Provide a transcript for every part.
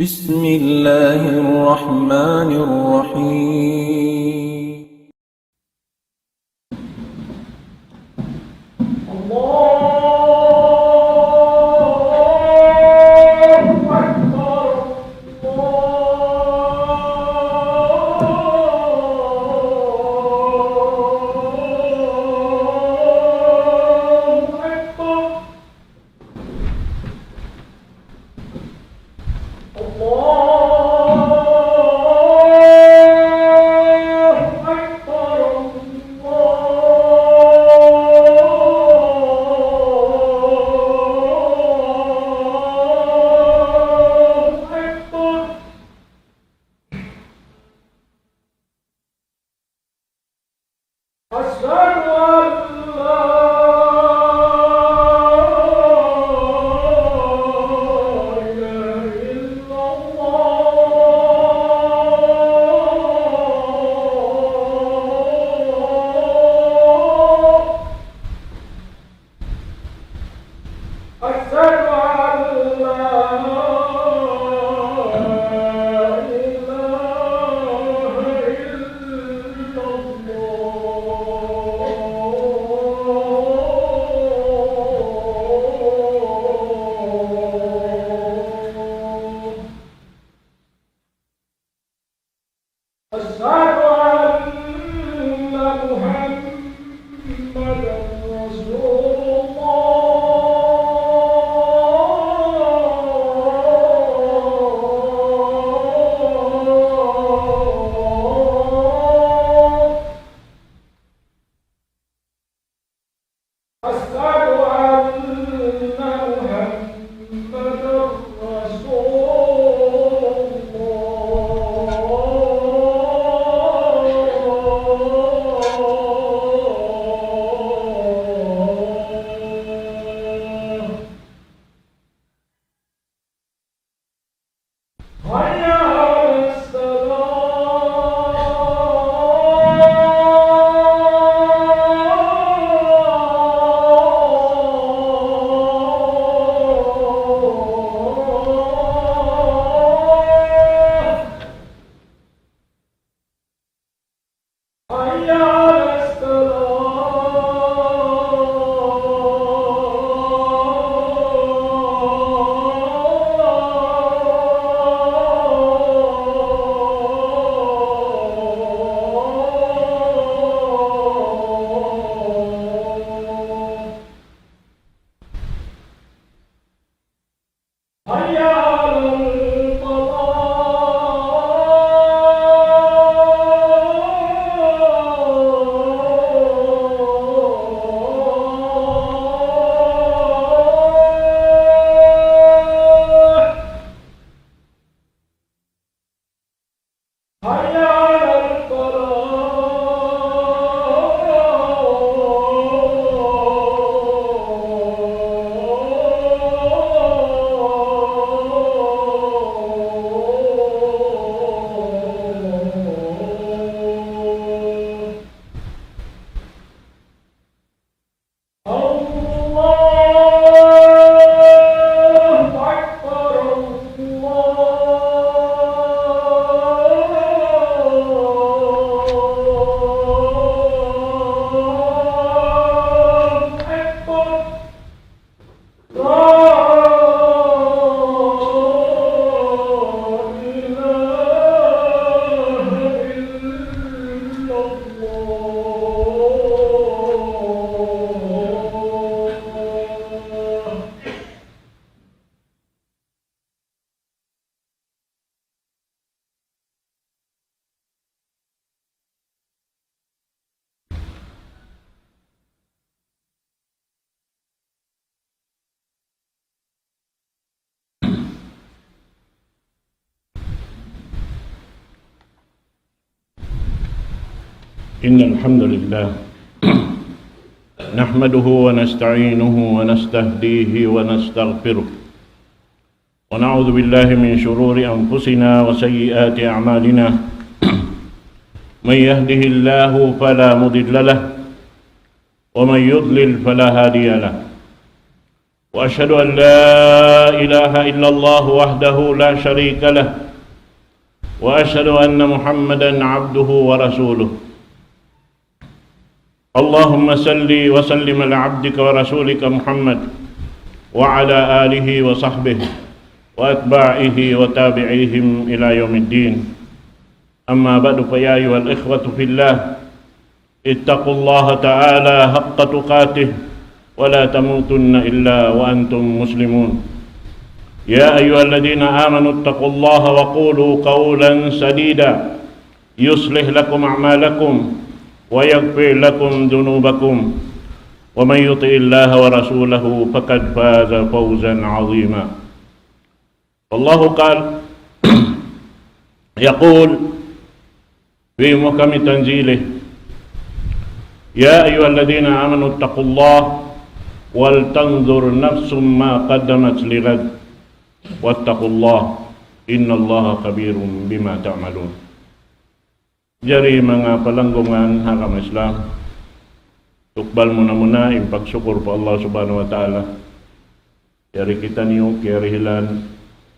بسم الله الرحمن الرحيم. إن الحمد لله نحمده ونستعينه ونستهديه ونستغفره ونعوذ بالله من شرور أنفسنا وسيئات أعمالنا من يهده الله فلا مضل له ومن يضلل فلا هادي له وأشهد أن لا إله إلا الله وحده لا شريك له وأشهد أن محمدا عبده ورسوله اللهم صل وسلم على عبدك ورسولك محمد وعلى آله وصحبه وأتباعه وتابعيهم إلى يوم الدين. أما بعد فيا أيها الإخوة في الله اتقوا الله تعالى حق تقاته ولا تموتن إلا وأنتم مسلمون. يا أيها الذين آمنوا اتقوا الله وقولوا قولا سديدا يصلح لكم أعمالكم ويغفر لكم ذنوبكم ومن يطع الله ورسوله فقد فاز فوزا عظيما. الله قال يقول في محكم تنزيله يا أيها الذين آمنوا اتقوا الله ولتنظر نفس ما قدمت لغد واتقوا الله إن الله خبير بما تعملون. Jari mga palanggungan hakam Islam, tukbal muna yung pagsyukur pa Allah subhanahu wa ta'ala. Jari kita niyo kirihilan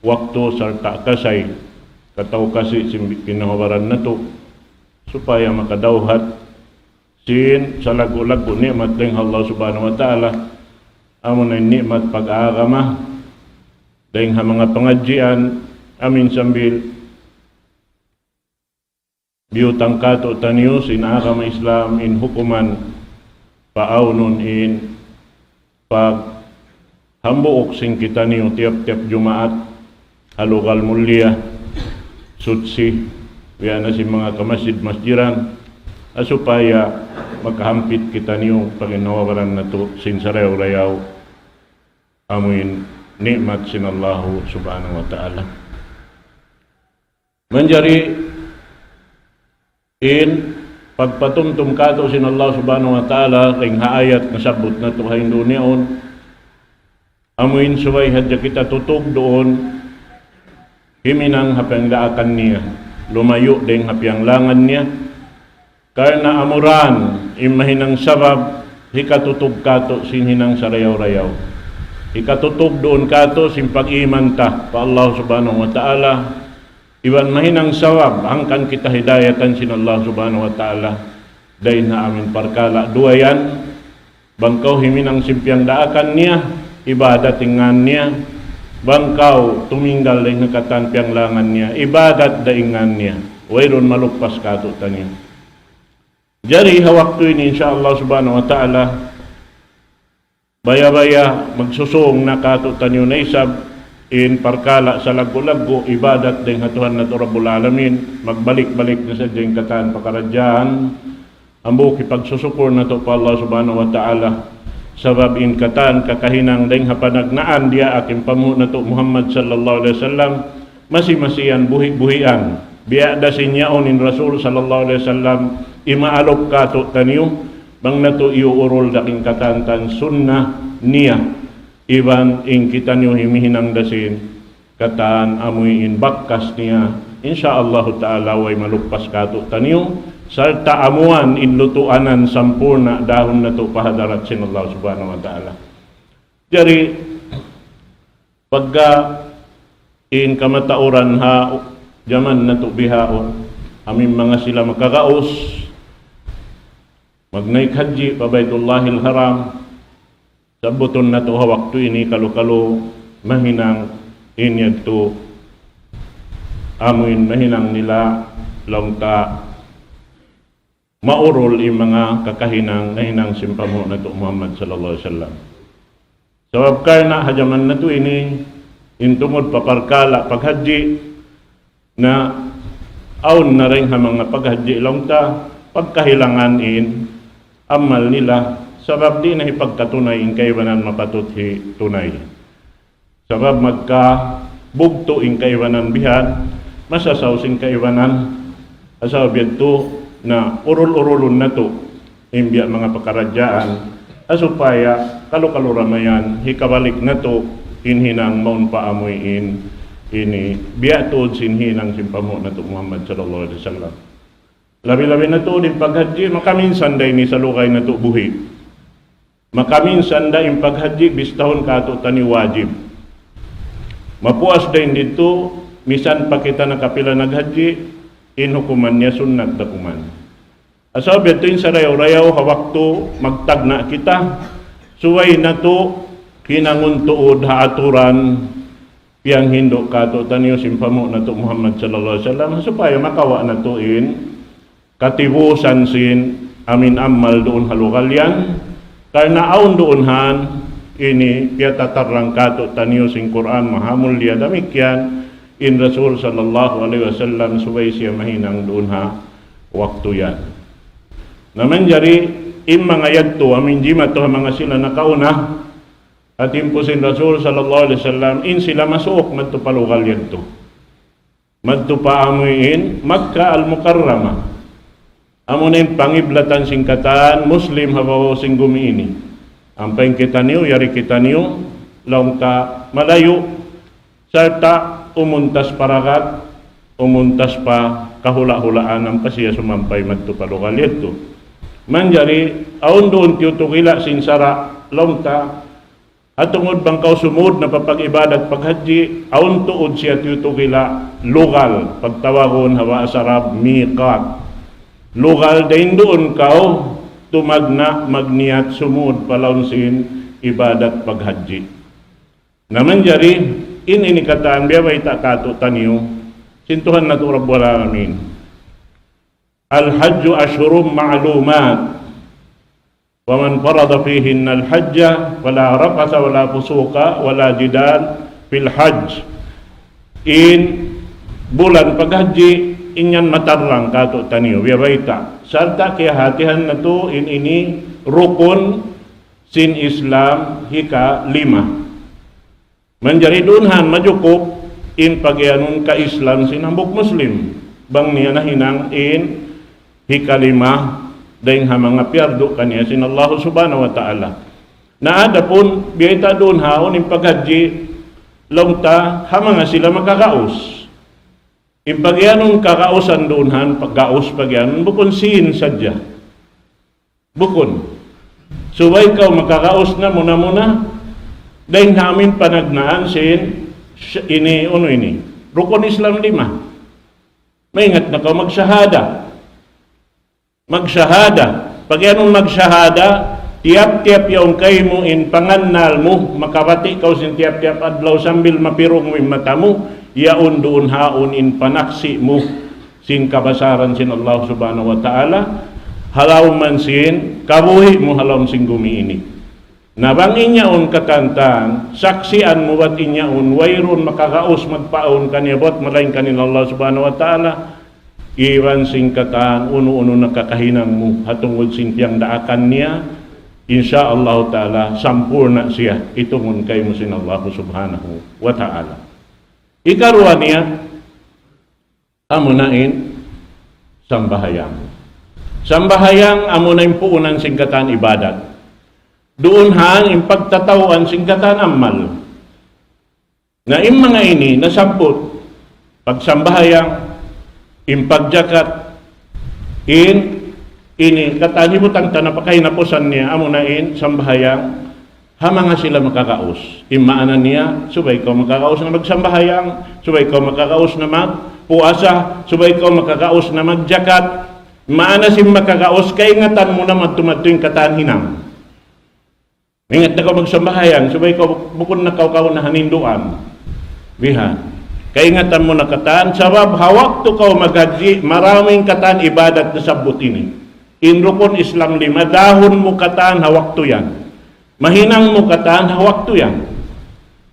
waktu serta kasay kataw kasi kinahawaran na to supaya makadawhat sin sa lagu-lagu nikmat ng Allah subhanahu wa ta'ala amo na nikmat pag-aagama dahil mga pangadjian amin sambil biutang kato taniyo sin agama Islam in hukuman paaunon in pag hambuok sing kita niyo tiap-tiap Jumaat halugal mulia sutsi wiya na si mga kamasjid-masjiran supaya makahampit kita niyo paginawaran na to sin sarayaw-rayaw amuin nikmat sin Allah subhanahu wa ta'ala. Manjari in pagpatumtum kato sin Allah subhanahu wa ta'ala ring haayat na sabot na to hain duniaon amuin suway hadya kita tutog doon himinang hapiang daakan niya lumayo ding hapiang langan niya karna amuran imahinang sabab hikatutog kato sin hinang sarayaw-rayaw hikatutog doon kato sin pag-iman ta pa Allah subhanahu wa ta'ala iwan mahinang sawab hangkan kita hidayatan sin Allah subhanahu wa ta'ala dahin na amin parkala duayan bangkaw himinang simpiang daakan niya ibadat ingan niya bangkaw tuminggal dahin nakatan piang langan niya ibadat daingan niya wayron malukpas kato taniya. Jari hawaktu ini insyaallah subhanahu wa ta'ala baya-baya magsusong na kato taniyo na isab in parkala sa lagu-lagu ibadat ding hatuhan na Rabbul Alamin magbalik-balik na sa diyang kataan pakaradyahan ang buki pagsusukor na to pa Allah subhanahu wa ta'ala sabab in kataan kakahinang ding hapanagnaan dia aking pamu na to Muhammad sallallahu alaihi wasallam masi-masiyan buhi-buhian biada sinyaon in Rasul sallallahu alaihi wasallam imaalok kato taniyo bang na to iuurol daking katantan sunnah niya iban ing kita niyo himihinang dasin kataan amoy in bakkas niya insyaallah ta'ala way malukpas kato taniyo sarta amuan in lutuanan sampurna dahon na to pahadarat sin Allah subhanahu wa ta'ala. Jari pagka in kamatauran ha jaman na to bihaon amin mga sila makakaos magnaik haji pa Baitullahil Haram sabuton na to waktu ini kalu-kalu mahinang inyad to amuin mahinang nila longta maurol yung mga kakahinang nahinang simpamo na to Muhammad sallallahu alaihi wasallam sabab karna hajaman na to ini intungod paparkala paghaji na aun na rin ha mga paghaji longta pagkahilangan in amal nila sabab di na ipagkatunay in kaiwanan mapatuthi tunay sabab magka bugto in kaiwanan bihan masasaw sing kaiwanan asabab yato na urol-urolon na to imbiya mga pakaradyaan asupaya kalukaluramayan hikabalik na to inhinang maun paamoy in ini biya tuod sinhinang simpamo na to Muhammad sallallahu alaihi wasallam. Labi-labi na to din paghaji makaminsan day ni sa lukay na to buhi. Makaminsan da yung paghaji bistahon kato tani wajib. Mapuas din dito, misan pa kita nakapila naghaji, inhukuman niya sunnat dakuman. Asabi ito yung sarayaw-rayaw hawakto magtagna kita, suway na to kinanguntuod haaturan piyang hindo kato taniyo simpamo na to Muhammad sallallahu alaihi wasallam supaya makawa na to in katibusan sin amin amal doon halukalyan karena aun doonhan ini piyatatarang kato taniyo sing Quran mahamulya damikyan in Rasul sallallahu alaihi wasallam suway siya mahinang doon ha waktu yan naman jari in mga yadto amin jima to mga sila nakauna at impusin Rasul sallallahu alaihi wasallam in sila masuok madto palugal yadto madto paamuin Makkah al-Mukarrama amo na yung pangiblatan singkatan Muslim habaw sing gumiini ampay kita niyo yari kita niyo laong ta malayo sarta umuntas paragat umuntas pa kahula-hulaan ang pasiya sumampay madto palugal yadto manjari aun doon tiyutukila sinsara laong ta at tungod bangkaw sumud na papag-ibadat paghaji, aun tuod siya tiyutukila lugal, pagtawagon hawa asarab miqat. Lugal din doon kaw tumagna magniyat sumud palawon sin ibadat paghaji. Naman jari ini kataan biya bay takato taniyo sintuhan na to Rabbul Alamin. Al-hajju ashhurum ma'lumat. وَمَنْ فَرَضَ فِيهِنَّ الْحَجَّ وَلَا رَفَثَ وَلَا فُسُوقَ وَلَا جِدَالَ فِي الْحَجِّ in bulan paghaji inyan matarlang kato taniyo biyabayta sarta kaya hatihan na to in ini rukun sin Islam hika 5 manjari dunhan majukup in pagyanun ka Islam sinambok Muslim bang niya na hinang in hika 5 dahil mga piyardo kaniya sin Allah subhanahu wa ta'ala. Naada pun, biyata doon haon yung paghaji, longta, hamanga sila makakaos. Yung pagyanong kakausan doon han, pagkaos pagyanong, bukon sin sadya. Bukon. Suway ikaw makakaos na muna, dahil namin panagnaan sin, ini, rukun Islam 5. Maingat na ka magsahada. Pag yanong magsahada, tiap-tiap yung kay mo in pangannal mo, makabati ka sin tiap-tiap adlaw sambil mapirong mo yung mata mo, yaon doon haon in panaksi mo sin kabasaran sin Allah subhanahu wa ta'ala, halaw man sin, kabuhi mo halaw sin gumiini. Nabang inyaon kakantang, saksian mo ba't inyaon, wayron makakaos magpaon kaniyabot, malayin kanin Allah subhanahu wa ta'ala, iwan singkatan uno-uno nakakahinang mo hatungod sintiyang daakan niya insyaallah ta'ala sampurna siya itungon kay mo sin Allah subhanahu wa ta'ala ikaruan niya amunain sambahayang amunain puunan singkatan ibadat doon han yung pagtatawan singkatan amal na yung mga ini nasamput pagsambahayang impagjakat ini katahibutang tanapakainapusan niya amunain sambahayang hamanga sila makakaos imaanan niya subay ko makakaos na magsambahayang subay ko makakaos na magpuasa subay ko makakaos na magjakat maana sim makakaos kay ingatan mo na magtumadto yung kataan hinang ingat na ko magsambahayang subay ko bukod na kaw na haninduan bihan kaingatan mo na kataan, sabab hawak to kaw maghaji, maraming kataan ibadat na sabot ini. Inrukon Islam 5, dahon mo kataan, hawak to yan. Mahinang mo kataan, hawak to yan.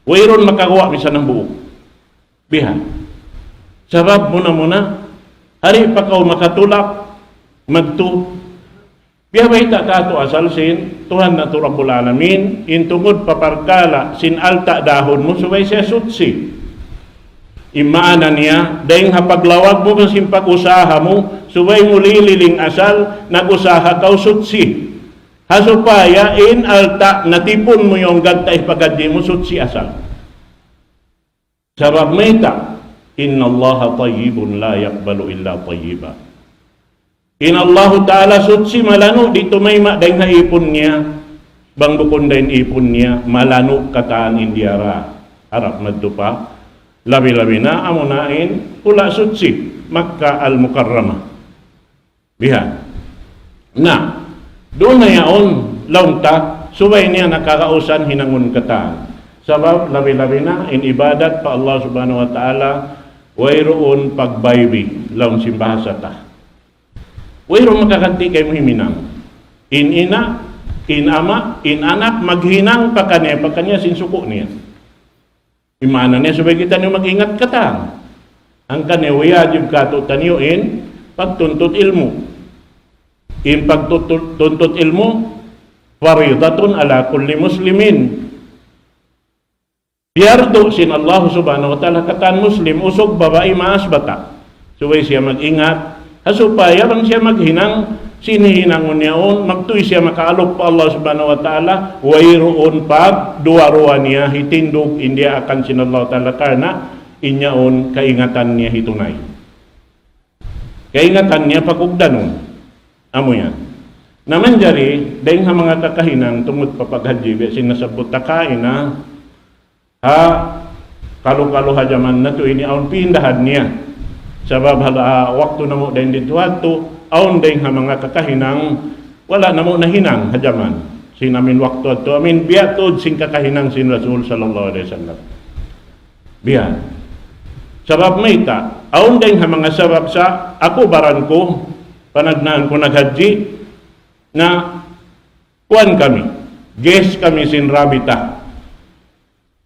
Wayron makagawa misan ng buok. Biha. Sabab muna, hari pa kaw makatulak, magto. Biha ba ita ka to asal sin, Tuhan na to Rabbul Alamin, intungod paparkala, sin alta dahon mo, subay siya sutsi. Imaana niya, dahil hapaglawag mo kasi pag-usaha mo, subay mo lililing asal, nag-usaha kaw sutsi. Hasupaya, in alta, natipon mo yung ganta ipagadi mo, sutsi asal. Sabab mayta, inna Allah tayyibun la yakbalu illa tayyiba. Inna Allah ta'ala sutsi malano, dito may dahil haipon niya, bang bukon dahin ipon niya, malano kataan Indiara. Harap na pa, labi-labi na, amunain, pula sutsi, Makkah al-Mukarramah. Bihan. Na, doon na yaon, launta, subay niya nakakausan hinangun kataan. Sabab, labi-labi na, in ibadat pa Allah subhanahu wa ta'ala, wayroon pagbaybi, laun simbahasa ta. Wayroon makakanti kay muhiminang. In ina, in ama, in anak, maghinang pa kanya sinsuko niya. Imana niya, subay kita niyo mag-ingat katang. Ang kanya, wayajib kato taniyo in pagtuntut ilmu. In pagtuntut ilmu, faridatun ala kulli muslimin. Biyardo sin Allah subhanahu wa ta'ala katan muslim, usog babae maas bata. Subay siya mag-ingat, hasupaya bang siya maghinang, sinihinangon niyaon, magtuy siya makaalok pa Allah subhanahu wa ta'ala, wayroon pag duwaruan niya, hitindog, hindi akan sin Allah ta'ala karna, inyaon kaingatan niya hitunay. Kaingatan niya pagugdanon. Amo yan. Naman jari, dahil nga mga kakahinang tungod papaghadji, sinasabot takain na, ha, kalu-kalu hajaman na to, iniaon pindahan niya. Sabab waktu na mo dahil dito ato, aon dahil nga mga kakahinang, wala na mo nahinang hajaman. Sinamin waktu ato, amin biatod sing kakahinang sin Rasul sallallahu alaihi wasallam. Biyan. Sabab may ta, aon dahil nga mga sabab sa ako baran ko, panagnaan ko naghadji, na kuan kami, guest kami sin Rabita.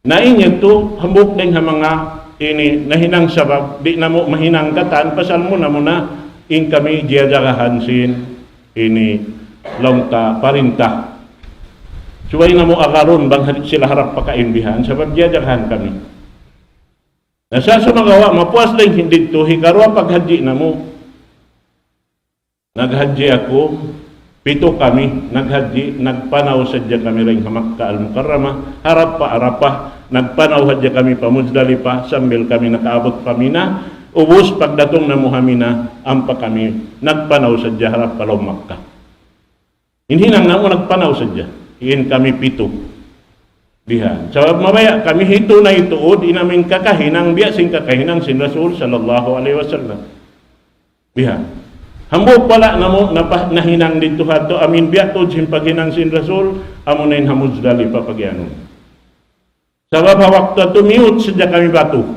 Nainyo to, hambuk dahil nga mga ini nahinang sabab, di na mo mahinang katan, pasal mo na in kami diyadagahan sin ini launta parinta. Suway na mo akaron bang sila harap pakainbihan, sabab diyadagahan kami. Nasa sumagawa, mapuas lang hindi to, hikarwa paghadji na mo. Naghadji ako, 7 kami, naghadji, nagpanaw sadya kami rin Makkah al-Mukarramah, harap pa, arapah, nagpanaw hadya kami pa Muzdalifah, sambil kami nakaabot kami na, ubos pagdatong na Muhamina, ampa kami, nagpanaw sadya harap pa Makkah. Hinhinang na mo nagpanaw sadya, iin kami 7. Diha. Sabab mabaya kami hito na ituod, inamin kakahinang, biasing kakahinang sin Rasul sallallahu alaihi wasallam. Diha. Hambog pala na mo nahinang dito hato, amin biatod sin paghinang sin Rasul, amunain hamuzdali pa pagyanon. Sabab hawak to tumiut sadya kami batu.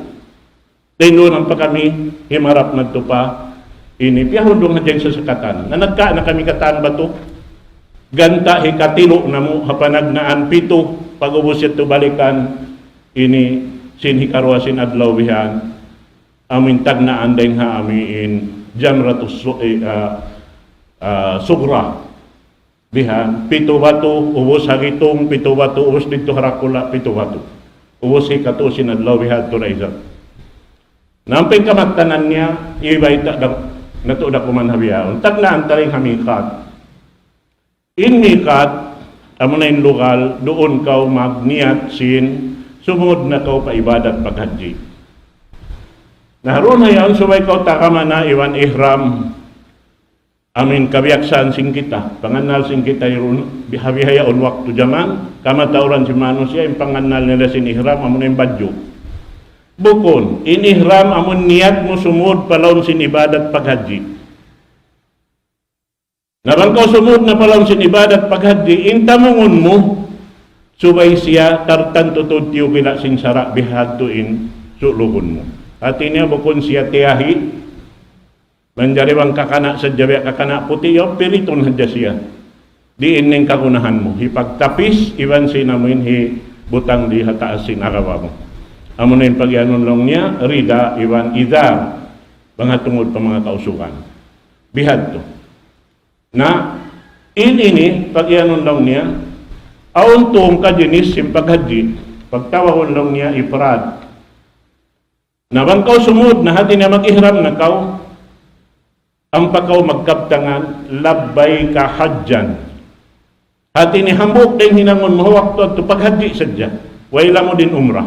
Tinunan pa kami himarap na to pa ini piyahudong hadyan sa sakatan. Nanagka na kami kataan batu. Ganta hikatilo na mo hapanagnaan 7 pag-ubos ito balikan ini sinhikarwa sin adlaw bihan amin tagnaan dahil ha amin jamratus sugra bihan 7 batu ubos hagitong 7 batu ubos dito harakula 7 batu ubos hikato sin adlaw bihan to na isa namping kamaktanan niya iba ita natuda kuman habiyaon tagnaan taring hamikat in mikat, amo na yung lokal, doon kau magniyat sin, sumud na kau paibadat paghadji. Naroon na yan, subay kau takama na iwan ihram, amin kabiyaksan sing kita, panganal sing kita yung bihabihayaon waktu jaman, kamatauran si manusia, yung panganal nila sin ihram, amo na yung badyo. Bukon, in ihram, amon niyat mo sumud palaon sin ibadat paghadji. Nabangkaw sumud na palang sin ibadat paghadji, intamungon mo, subay siya tartan tutod tiyo kila sin sara bihadtuin suluhon mo. At niya bukon siya tiyahi, manjari bang kakana sa jabi kakana puti, yung piriton hadya siya. Diin ning kagunahan mo, hipagtapis, iwan sinamin hi butang di hataasin arawa mo. Amo na yung pagyanon lang niya, rida, iwan idar, mga tungod pa mga kausukan. Bihad to. Na ini pagyanon lang niya aon tuong kajinis yung paghadji pagtawahon lang niya ifrad na bangkaw sumud na hati na mag-ihram na kaw ang pakaw magkaptangan labbay ka hajjan hati ni hambuk din hinangon mo waktu at paghadji sadya wala mo din umrah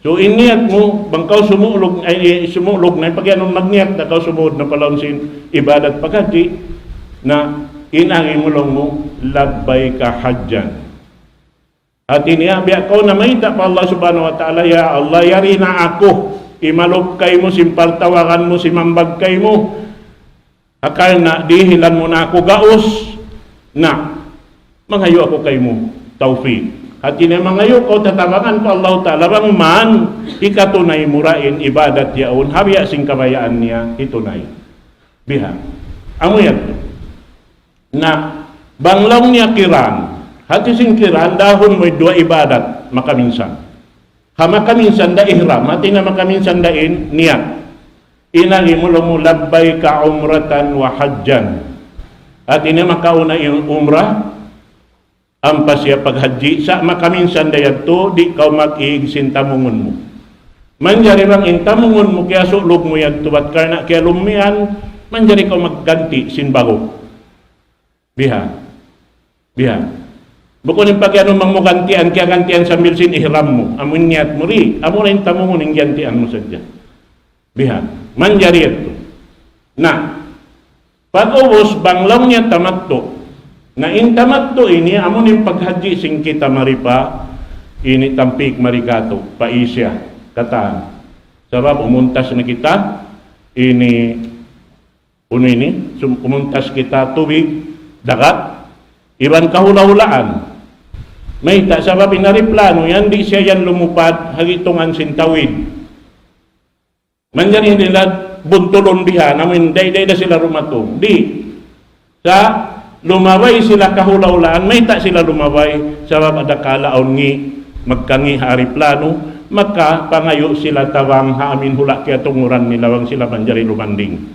so iniyat mo bangkaw sumulog na pagyanon magniyak na kaw sumud na palaon sin ibadat paghadji na inang imulong mo, labbay ka hajjan. At iniabi ako na may pa Allah subhanahu wa ta'ala, ya Allah, yari na ako, imalop kay mo, simpartawakan mo, simambag kay mo, akal na dihilan mo na ako gaos, na mangayo ako kay mo, tawfiq. At ini mangayo ko, tatabangan ko Allah ta'ala, bang man, ikatunay murain, ibadat yaon, habya sing kabayaan niya, itunay. Biha. Amo yan. Na, banglaw niya kiran, hati sing kiran, dahon mo'y dua ibadat, makaminsan. Makaminsan da ihram, hati na makaminsan dain, niya. Inang imulo mo, labbay ka umratan wa hajjan. At ini makauna yung umrah, ampas siya paghaji, sa makaminsan dayad to, di ka mag-iigsin tamungon mo. Manjari bang intamungon mo, kaya sulog mo yan, tubat karna, kaya lumian, manjari ka magganti, sinbago. Biha. Bukod ng pagyanong mangmugantian, kaya gantian sa milsin ihram mo. Amun niyat mo rin. Amo rin tamungon ng gantian mo sadya. Biha. Manjari ito. Na, pag-ubos, banglaw niya tamatto. Na in tamatto ini, amo rin paghaji sing kita maripa, ini tampik marikato, paisya, kataan. Sabab, umuntas na kita, ini, umuntas kita tubig, dagat, iban kahula-hulaan. May ta sabab inariplano yan, di siya yan lumupad, hagitungan sintawid. Manyan nila buntulon biha, namin day-day na sila rumatong. Di, sa lumabay sila kahula-hulaan, may ta sila lumabay, sabab adakalaon ngi, magkangi hariplano, maka pangayo sila tawang haamin hula kaya tunguran nilawang sila manjari lumanding.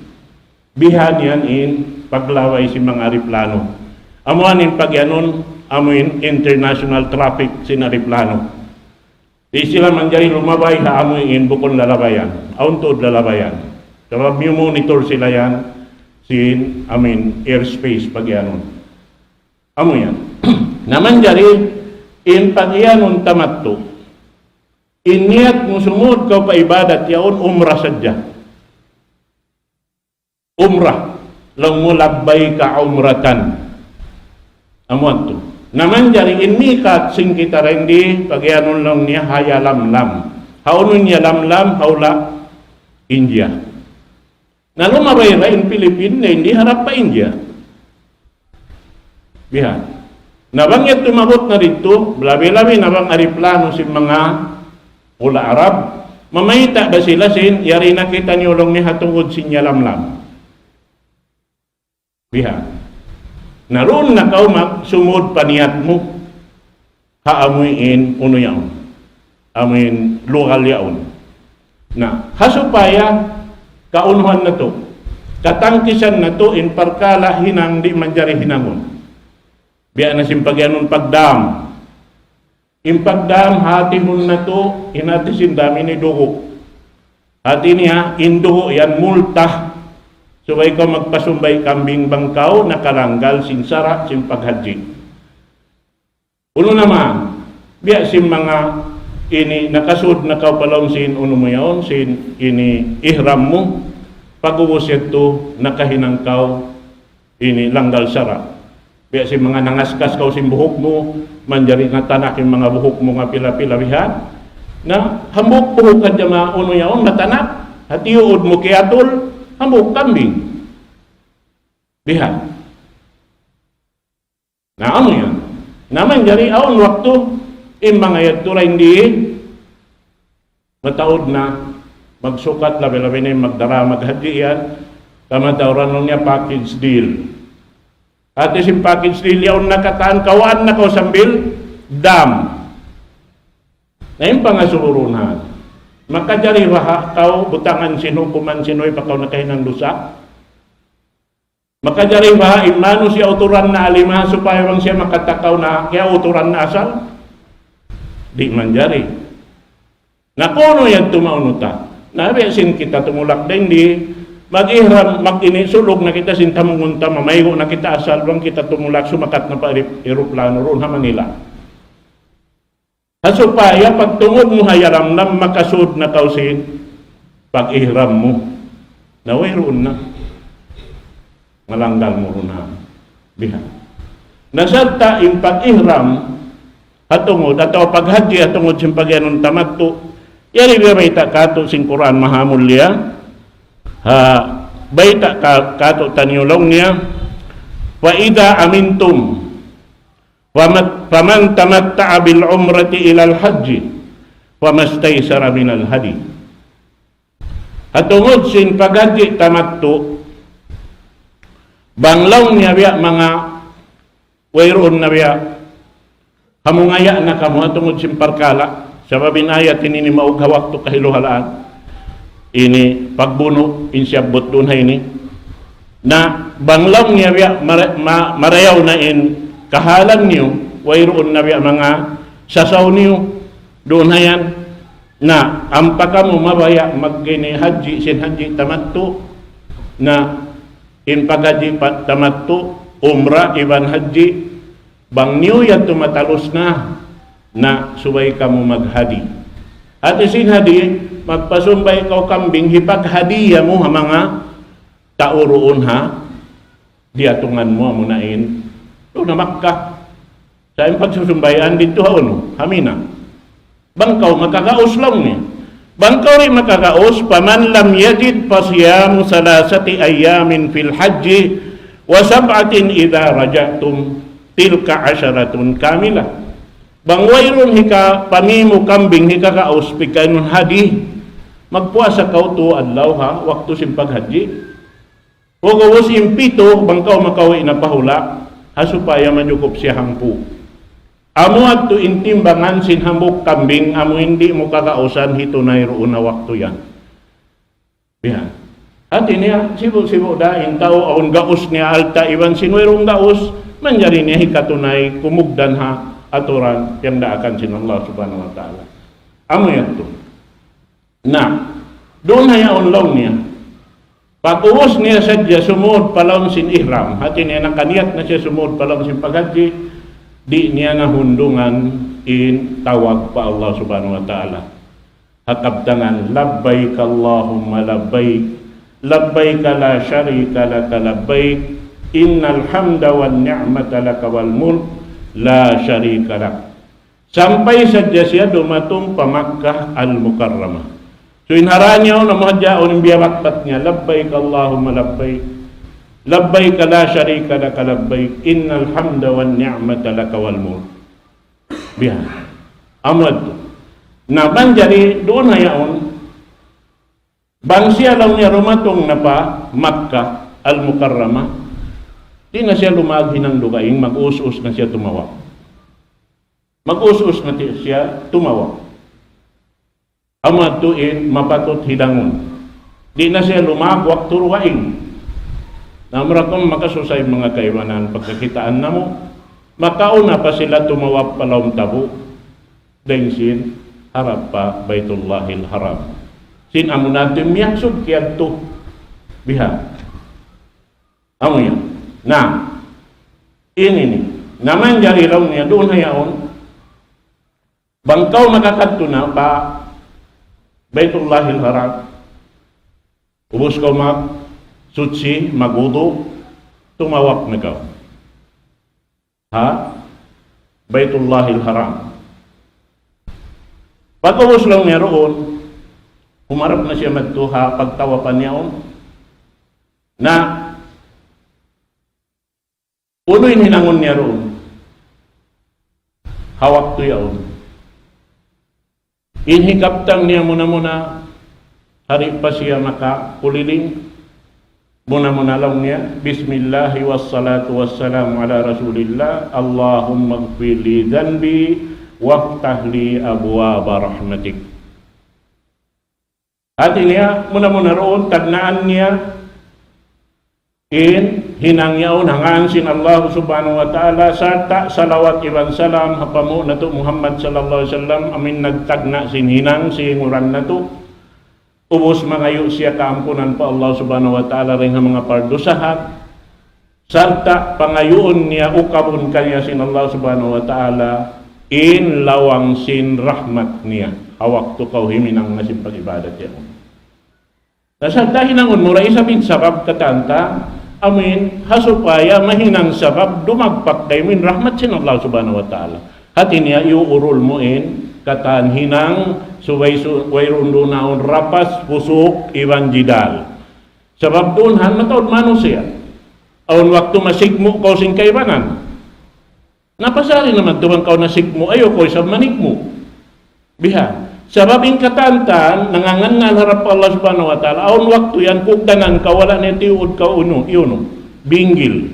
Bihan yan in paglaway si mga ariplano. Amuan in pagyanon, amuin international traffic sin ariplano. Di sila manjari lumabay ha amuin bukon lalabayan. Auntod lalabayan. Sabab monitor sila yan sin airspace pagyanon. Amo yan. Naman jari in pagyanon tamatto. Iniyat mo sumud ka pa ibadat yaon umrah sadya. Umrah. Lang mo labbay ka umratan. Amuan to. Naman jari in mikat sing kita rendi pagyanon lang niya haya lamlam. Haunon niya lamlam haula India. Na lumabay ra in Philippines na hindi harap pa India. Bihan. Nabangyat tumabot na rito, labi-labi nabang ariplano si mga ula Arab. Mamayita ba sila sin yari nakita niyo lang ni hatungod sinya lamlam. Bihan. Naroon na kau magsumod paniyat mo, haamuin uno yaon, amuin lokal yaon. Na, hasupaya, kaunuhan na to, katangkisan na to, in parkala hinang di manjari hinangon. Biya na simpagyanon pagdam. In pagdam, hati mo na to, inatisin dami ni dugo. Hati niya, in dugo yan, multa. Subay ko magpasumbay kambing bangkaw, nakaranggal, sinsara, simpaghaji. Uno naman, biya sim mga ini nakasud na kaupalaw sin uno mo yaon, sin ini ihram mo, pag-ubos ito nakahinangkaw, ini langgal sara. Biya sim mga nangaskas kaw sim buhok mo, manjari nga tanak yung mga buhok mo nga pila-pila bihan, na hambok buhok ka dyan mga uno yaon, matanak, at iuod mo kiatol, hambok kambing. Bihan. Na ano yan? Naman jari aon waktu mga yadtura hindi mataod na magsukat labi-labi na yung magdara maghaji yan kamatauran nun niya package deal. At isim package deal yaon nakataan kawaan na ko sambil dam. Na yung pangasurunan. Makajari raha kau butangan sino kuman sino'y pakaw na kayo ng lusa. Makajari raha imano si autoran na alima supaya bang siya makatakaw na kaya autoran na asal. Di manjari. Na kuno yan tumaunuta. Nabesin kita tumulak din di mag-ihram, mag-inisulog na kita sintamungunta, mamaygo na kita asal bang kita tumulak sumakat na pa aeroplano ron ha Manila. Supaya pagtungod mo hayaram na makasud na kausin pag-ihram mo. Naway roon na. Malanggal mo ron ha. Biha. Nasabta in pag-ihram atungod ato paghaji atungod sin pagyanon tamattu. Yari baita kato sing Quran mahamul liya. Ha baita kato tanyulong niya. Wa idza amintum faman tamatta'a bil umrati ila al hajj wa mastaysara min al hadi. Atungod sin paghaji tamattu banglaw niya biya mga wayroon na biya hamungaya na kamo atungod sin parkala sa babinaya tinini maug hawak to kahiluhalaan ini pagbuno insyabot dunhay ni na banglaw niya biya marayaw na in kahalan niyo wayroon na biya mga sasaw niyo dunhayan na ampaka mo mabaya magkini haji sin haji tamattu na in paghaji tamattu umrah iban haji bang niyo yan tumatalos na subay ka mo maghadi at isin hadi magpasumbay ka kambing hipaghadiya mo ha mga tauroon ha diatungan mo amunain doon na Makkah sa iyong pagsusumbayan dito haon hamina bangkaw makakaos lang niya bangkaw rin makakaos paman lam yajid pasiyamu salasati ayamin fil hajji wa sab'atin idha rajatum tilka asyaratun kamila bang wayron hika pamimo kambing hika kaos pikanon hadi magpuasa kaw to adlaw ha wakto sim paghaji o gawas impito bangkaw makawi na pahula hasupaya manyukop siya hangpu amo adto intimbangan sin hambok kambing amo hindi mo kakausan hitunay roon na wakto yan bihan at iniya sibo daing tao aun gaos niya alta iban sinwerong gaos manjari niya hikatunay kumugdan ha aturan yang daakan sin Allah subhanahu wa ta'ala amo yato na doon hayaon law niya pag-uwas niya sadya sumud palaon sin ihram hati niya nakaniyat na siya sumud palaon sin paghaji di niya nahundungan in tawag pa Allah subhanahu wa ta'ala hakabtangan labbaik Allahumma labbaik labbaik la syarika laka labbaik innal hamda wan ni'mata laka wal mulk la syarika lak sampai sadya siya dumatong pa Makkah al-Mukarramah so inharanyaw na mahadyaon yung biyawaktat niya labbaik Allahumma labbaik labbaik la syarika laka labbaik innal hamda wan ni'mata laka wal mulk biha amad na banjari doon hayaon bang siya lang niya rumatong na pa Makkah al-Mukarramah di na siya lumaghi ng lugaing mag-us-us na siya tumawak mag-us-us na siya tumawak amad tuin mapatot hidangon di na siya lumagwak turuwaing namra kong makasusay mga kaiwanan pagkakitaan na mo makauna pa sila tumawap palawang tabo dahil sin harap pa Baitullahil Haram sin amo natin miyaksod kaya to biha amo yan na ini ni naman jari raw niya doon hayaon bangkaw makakadto na pa Baitullahil Haram ubos ko sutsi, magudo, tumawak na ka. Ha? Baitullahil Haram. Pag-ubos lang niya roon, humarap na siya magtuha, pagtawapan niya na uloy hinangon niya roon. Hawak to yaon. Inhikaptang niya muna-muna, hari pa siya makakuliling, muna-muna lang niya bismillahi wassalatu wassalamu ala rasulillah Allahumma gfir li dhanbi waftah li abwaaba rahmatik at niya muna-muna roon tagnaan niya in hinangyaon hangaan sin Allah subhanahu wa ta'ala sarta salawat iban salam hapamu na to Muhammad sallallahu alaihi wasallam amin nagtagna sin hinang singuran na to ubos mangayo siya kaampunan pa Allah subhanahu wa ta'ala rin mga pardusahat sarta pangayoon niya ukabon kanya sin Allah subhanahu wa ta'ala in lawang sin rahmat niya hawak to kaw himinang nasin pag-ibadat yan nasarta hinangon mura isabing sabab katanta amin hasupaya mahinang sabab dumagpak kay min rahmat sin Allah subhanahu wa ta'ala. Hati niya iuurol mo katan hinang suway rundunaon rapas pusuk iwan jidal. Sabab doon han mataod mano siya. Awan waktu masigmo ko sing kaibanan. Napasari naman tuwang kau nasigmo ayo ko sa manikmo. Biha. Sabab in katantan nangangangal harap Allah subhanahu wa ta'ala. Awan waktu yan kugdanan ka wala na tiud ka uno. Binggil.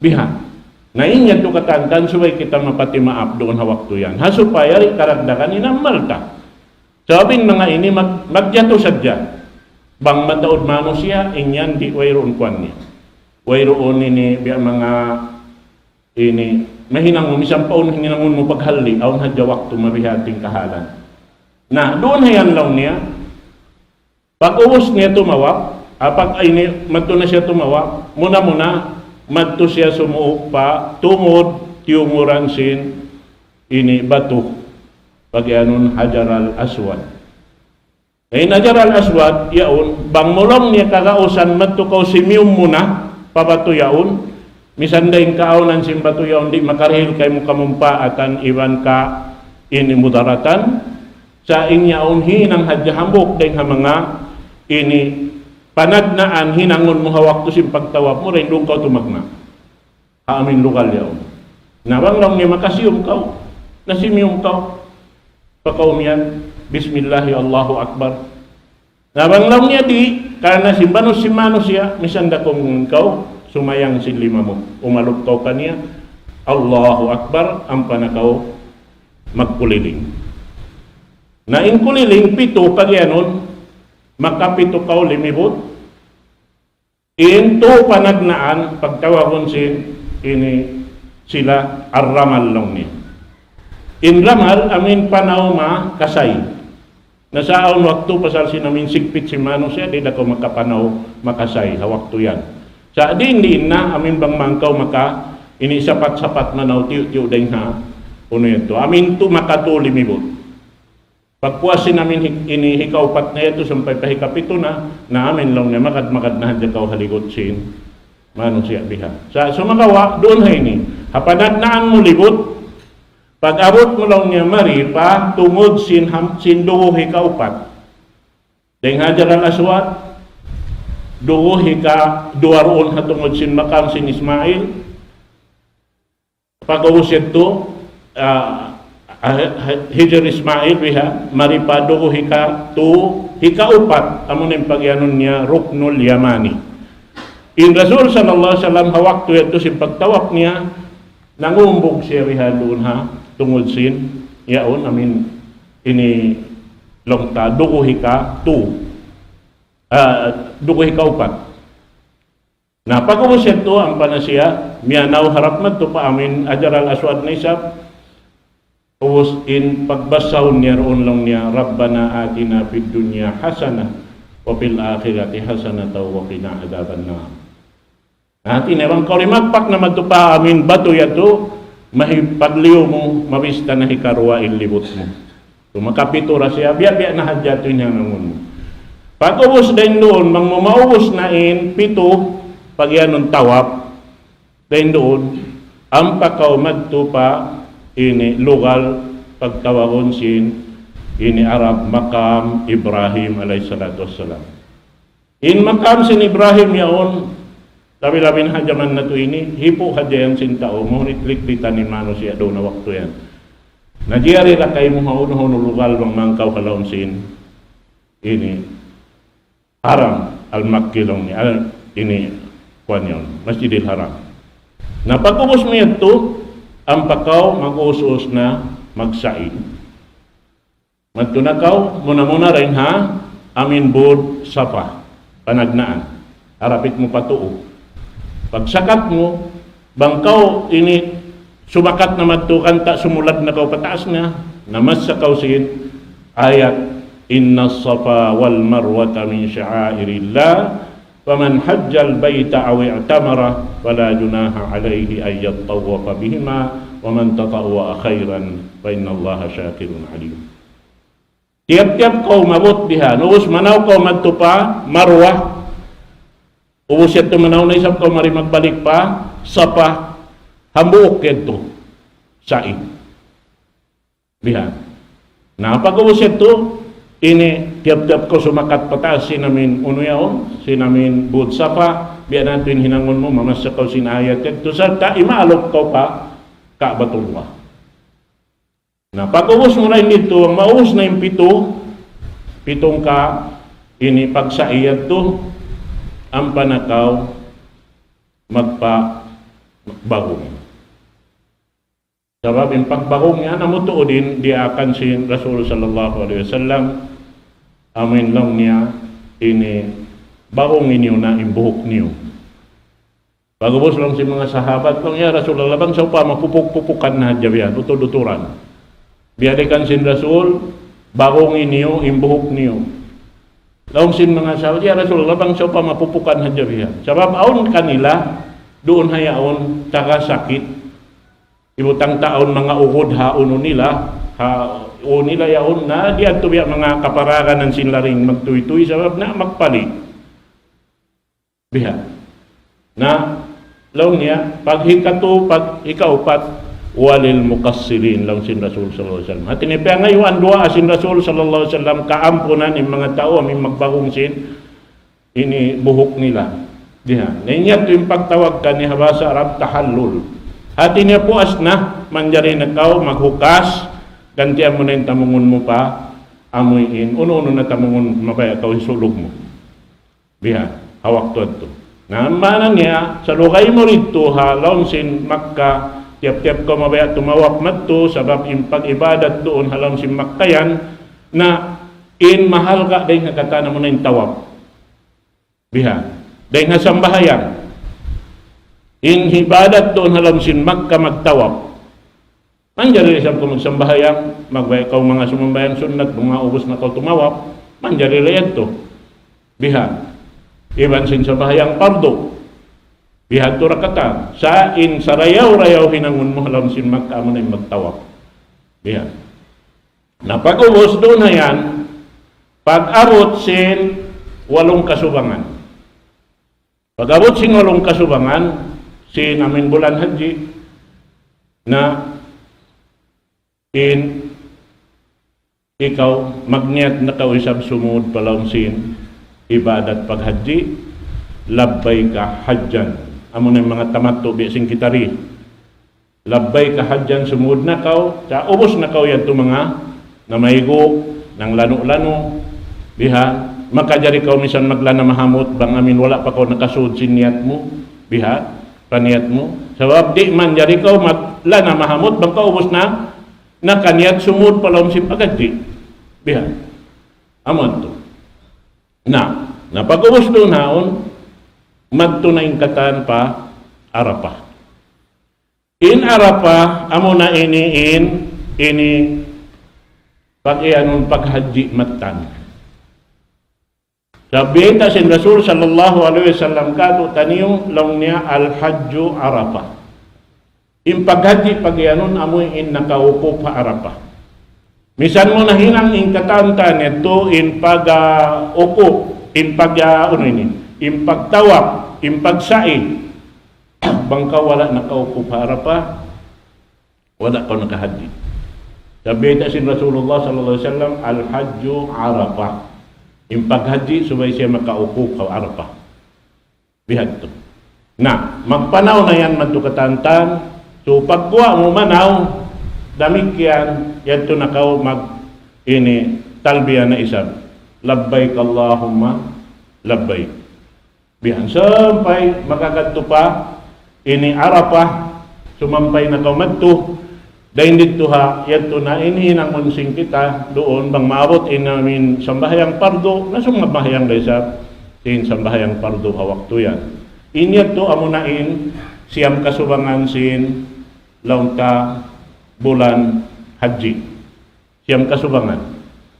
Biha. Naingat to katantan subay kita mapati maap doon ha waktu yan. Hasupaya karagdagan inamal ta. Sababin mga ini magyato sadya. Bang mataod mano siya inyan di wayroon kwan niya. Wayroon ini biya mga ini mahinang mo misang paun hinangon mo paghali aun hadya waktu mabihating kahalan. Nah, doon hayan lang niya. Pag uwas niya tumawap, pag ini madto na siya tumawap, muna madto siya sumuok pa, tumod tiumuran sin ini batu. Pag yanon Hajar al-Aswad. Ay Hajar al-Aswad, yaon, bang mulong niya kakausan madto kaw simiyum muna, pabato yaon, misandayin kaaunan sin bato yaon, di makarihil kay mo kamumpa atan iwan ka ini mudaratan, sa inyaon hinang hadyahambok dahil mga ini panagnaan hinangon mo hawak to sim pagtawap mo rin doon ka tumagna. Amin lokal yaon. Nawang lang ni makasiyom kaw, nasimiyom kaw, pakaumian, Bismillahi Allahu Akbar. Nawang lang niya di, karena simbanos siya, misanda kong kaw, sumayang sin lima mo, umalok kaw kaniya, Allahu Akbar, ang panakaw magkuliling. Na inkuliling pito pag yanon, makapito kaw limibot. Into panagnaan pagtawagon sin ini sila arramal lang ni. In ramal amin panawma kasay. Nasaon waktu pasal sinamin sigpit si mano siya di dako makapanaw makasay ha waktu yan. Sa din na amin bang mangkaw maka ini sapat-sapat manaw tiyo ding ha. Uno yan to. Amin to makatulimibot. Pagpuasin namin ini hikaupat na ito sampay pahikapito na amin lang na makad na hadya kaw haligot sin mano siya biha. Sa sumakawa doon hay ni hapanadnaan mo libot pag abot mo lang niya mari pa tungod sin dugo hikaupat dahil Hajar al-Aswad dugo hika duwaroon hatungod sin makam sin Ismail pag-usit to Hajar Ismail biha maripado ko hika upat amon yung pagyanon niya Ruknul Yamani. In Rasul sallallahu alaihi wasallam hawak to ito si pagtawak niya nangumbog siya biha doon ha tungod sin yaon amin ini longta dugo hika upat. Na pag-uusap to ang panasya miyanaw harap man to pa amin Hajar al-Aswad na isap. Uus in pagbasahon niya roon lang niya Rabbana atina fid dunya hasanah wa fil akhirati hasanah wa qina adzabannar. Ati nebang kaulimagpak na matupa amin bato yato mahipagliw mo mabista na hikarwa ilibot mo. Tumakapito ra siya biya na hadyato niya nangun mo. Pag ubos din doon mang mamaubos na in pito pag yanon tawap din doon ang pakaw madtupa ini lugal pagtawagon sin ini Arab makam Ibrahim alaihissalatu wassalam. In makam sin Ibrahim yaon labi-labin hajaman na to ini hipo hadyan sin tao mo nitliklitan ni mano siya do na waktu yan. Najiyari ra kay mo hauno lugal bang mangkaw kalawon sin ini Haram al-Makki long ni ini kwan yon Masjidil Haram. Na pag-ubos mo yan to ang pakaw mag-uus na magsaid. Magtunakaw, muna rin ha, amin bod sapa, panagnaan. Harapit mo patuo. Pagsakat mo, bangkaw ini sumakat na magtukan ta, sumulat na kaw pataas na, namas sa kausin, ayat, inna safa wal marwata min sya'airillah, فمن حج البيت أو اعتمر فلا جناح عليه أن يطوف بهما ومن تطوع خيرا فإن الله شاكر عليم. Tiap-tiap kau mabot diha, nuus manaw kau magtupa marwah Ubos yan tumanaw na isang ko, mari magbalik pa, sapa, hambuok ito, saing. Bihan. Na pag-ubos ito, ini tiap-tiap ko sumakat pataas, sinamin unuyaon, sinamin bud sapa, biyan natin hinangon mo, mamasya ko sinayat ito, sa ta, imaalok ko pa, kabatulwa. Na pag-ubos mo na dito, ang maubos na yung pitong ka, ini pagsaiyad to, ang panakaw magpabagong. Sabab yung pagbagong yan, namutuo din, di akan si Rasul sallallahu alaihi wasallam, amin lang niya, ini bagong inyo na imbuhok niyo. Pagubos lang si mga sahabat lang, ya Rasulullah, bang sa pa, mapupuk-pupukan na dyan, utod-uturan. Biyadekan sin Rasul, bagong inyo, imbuhok niyo. Laong sin mga sahabat, ya Rasulullah, bang sa pa, mapupukan na dyan. Sabab, aon kanila, doon hayaon, taka sakit. Ibutang taon mga ukod haon nila, o nila yaon na, diyan to biya mga kaparagan ng sinlaring magtuy-tuy, sabab na magpali. Biya. Na, laong niya, pag hikato, pag ikaupat, walil mukassirin lang sin Rasul sallallahu alaihi wasallam. At tinipaya ngayon dua asin Rasul sallallahu alaihi wasallam kaampunan ng mga tao aming magbagong sin ini buhok nila. Diha. Niya to yung pagtawag ka ni habasa Arab tahallul. At niya po na manjari na kao maghukas gantian mo na yung tamungon mo pa amoyin. Uno-uno na tamungon mabaya kao isulog mo. Diha. Hawak to. Na manan niya sa lukay mo rito halong sin Makkah tiap-tiap ko mabaya tumawak madto sabab yung pag-ibadat doon halang si Makkayan na in mahal ka dahil nga katana mo na yung tawap. Biha. Dahil nga sambahayan. In ibadat doon halang si Makka magtawap. Manjari isang ko magsambahayang, magbaya ka mga sumambayang sunat, mga ubos na ka tumawap, manjari rayan to. Biha. Iban sin sambahayang pardo. Bihad to rakata. Sa in sarayaw-rayaw hinangon mo halang sin Makka mo na yung magtawak. Bihad. Napag-ubos doon na yan, pag-abot sin 8 kasubangan. Pag-abot sin 8 kasubangan, sin aming bulan haji, na in ikaw magniat na kausap sumud palawang sin ibadat paghaji, labbay ka hajjan. Amo na mga tamato biasing kitari. Labbay ka hajjan sumud na kaw, sa ubos na kaw yan ito mga namaygo, ng lano-lano, biha, makajari kaw misan maglana mahamot, bang amin wala pa kaw nakasud siniyat mo, biha, paniyat mo. Sabab di man jari kaw maglana mahamot, bang kaubos na, nakaniyat sumud palawang simpagad di, biha. Amon to. Na pag-ubos doon haon, magtunayin katan pa Arafah. In Arafah, amo na ini pag-ianon paghaji matan. Sabi ta sin Rasul sallallahu alaihi wasallam kato taniyong lang niya al-hajju Arafah. In paghaji pag-ianon amo in nakaupo pa Arafah. Misan mo na hinang in katantan ito in pag-upo, in in pagtawap, in pagsai, bangka wala nakaupo para pa, wala ka nakahaji. Sabi ita sin Rasulullah sallallahu alaihi wasallam, al-hajju Arafah. In paghaji, subay siya makaupo ka Arafah. Bihad to. Na, magpanaw na yan madtukatantan, so pagkuha mo manaw, damik yan to nakaw talbiya na isab. Labbaik Allahumma, labbaik. Bihan sampay makagadto pa ini Arafah sumampay na kaumadto dahil dito ha yato na inihinang unsing kita doon bang maabot inamin sambahayang pardo na sumabahayang daysa sin sambahayang pardo hawak to yan inyat to amunain siyam kasubangan sin launta bulan haji siyam kasubangan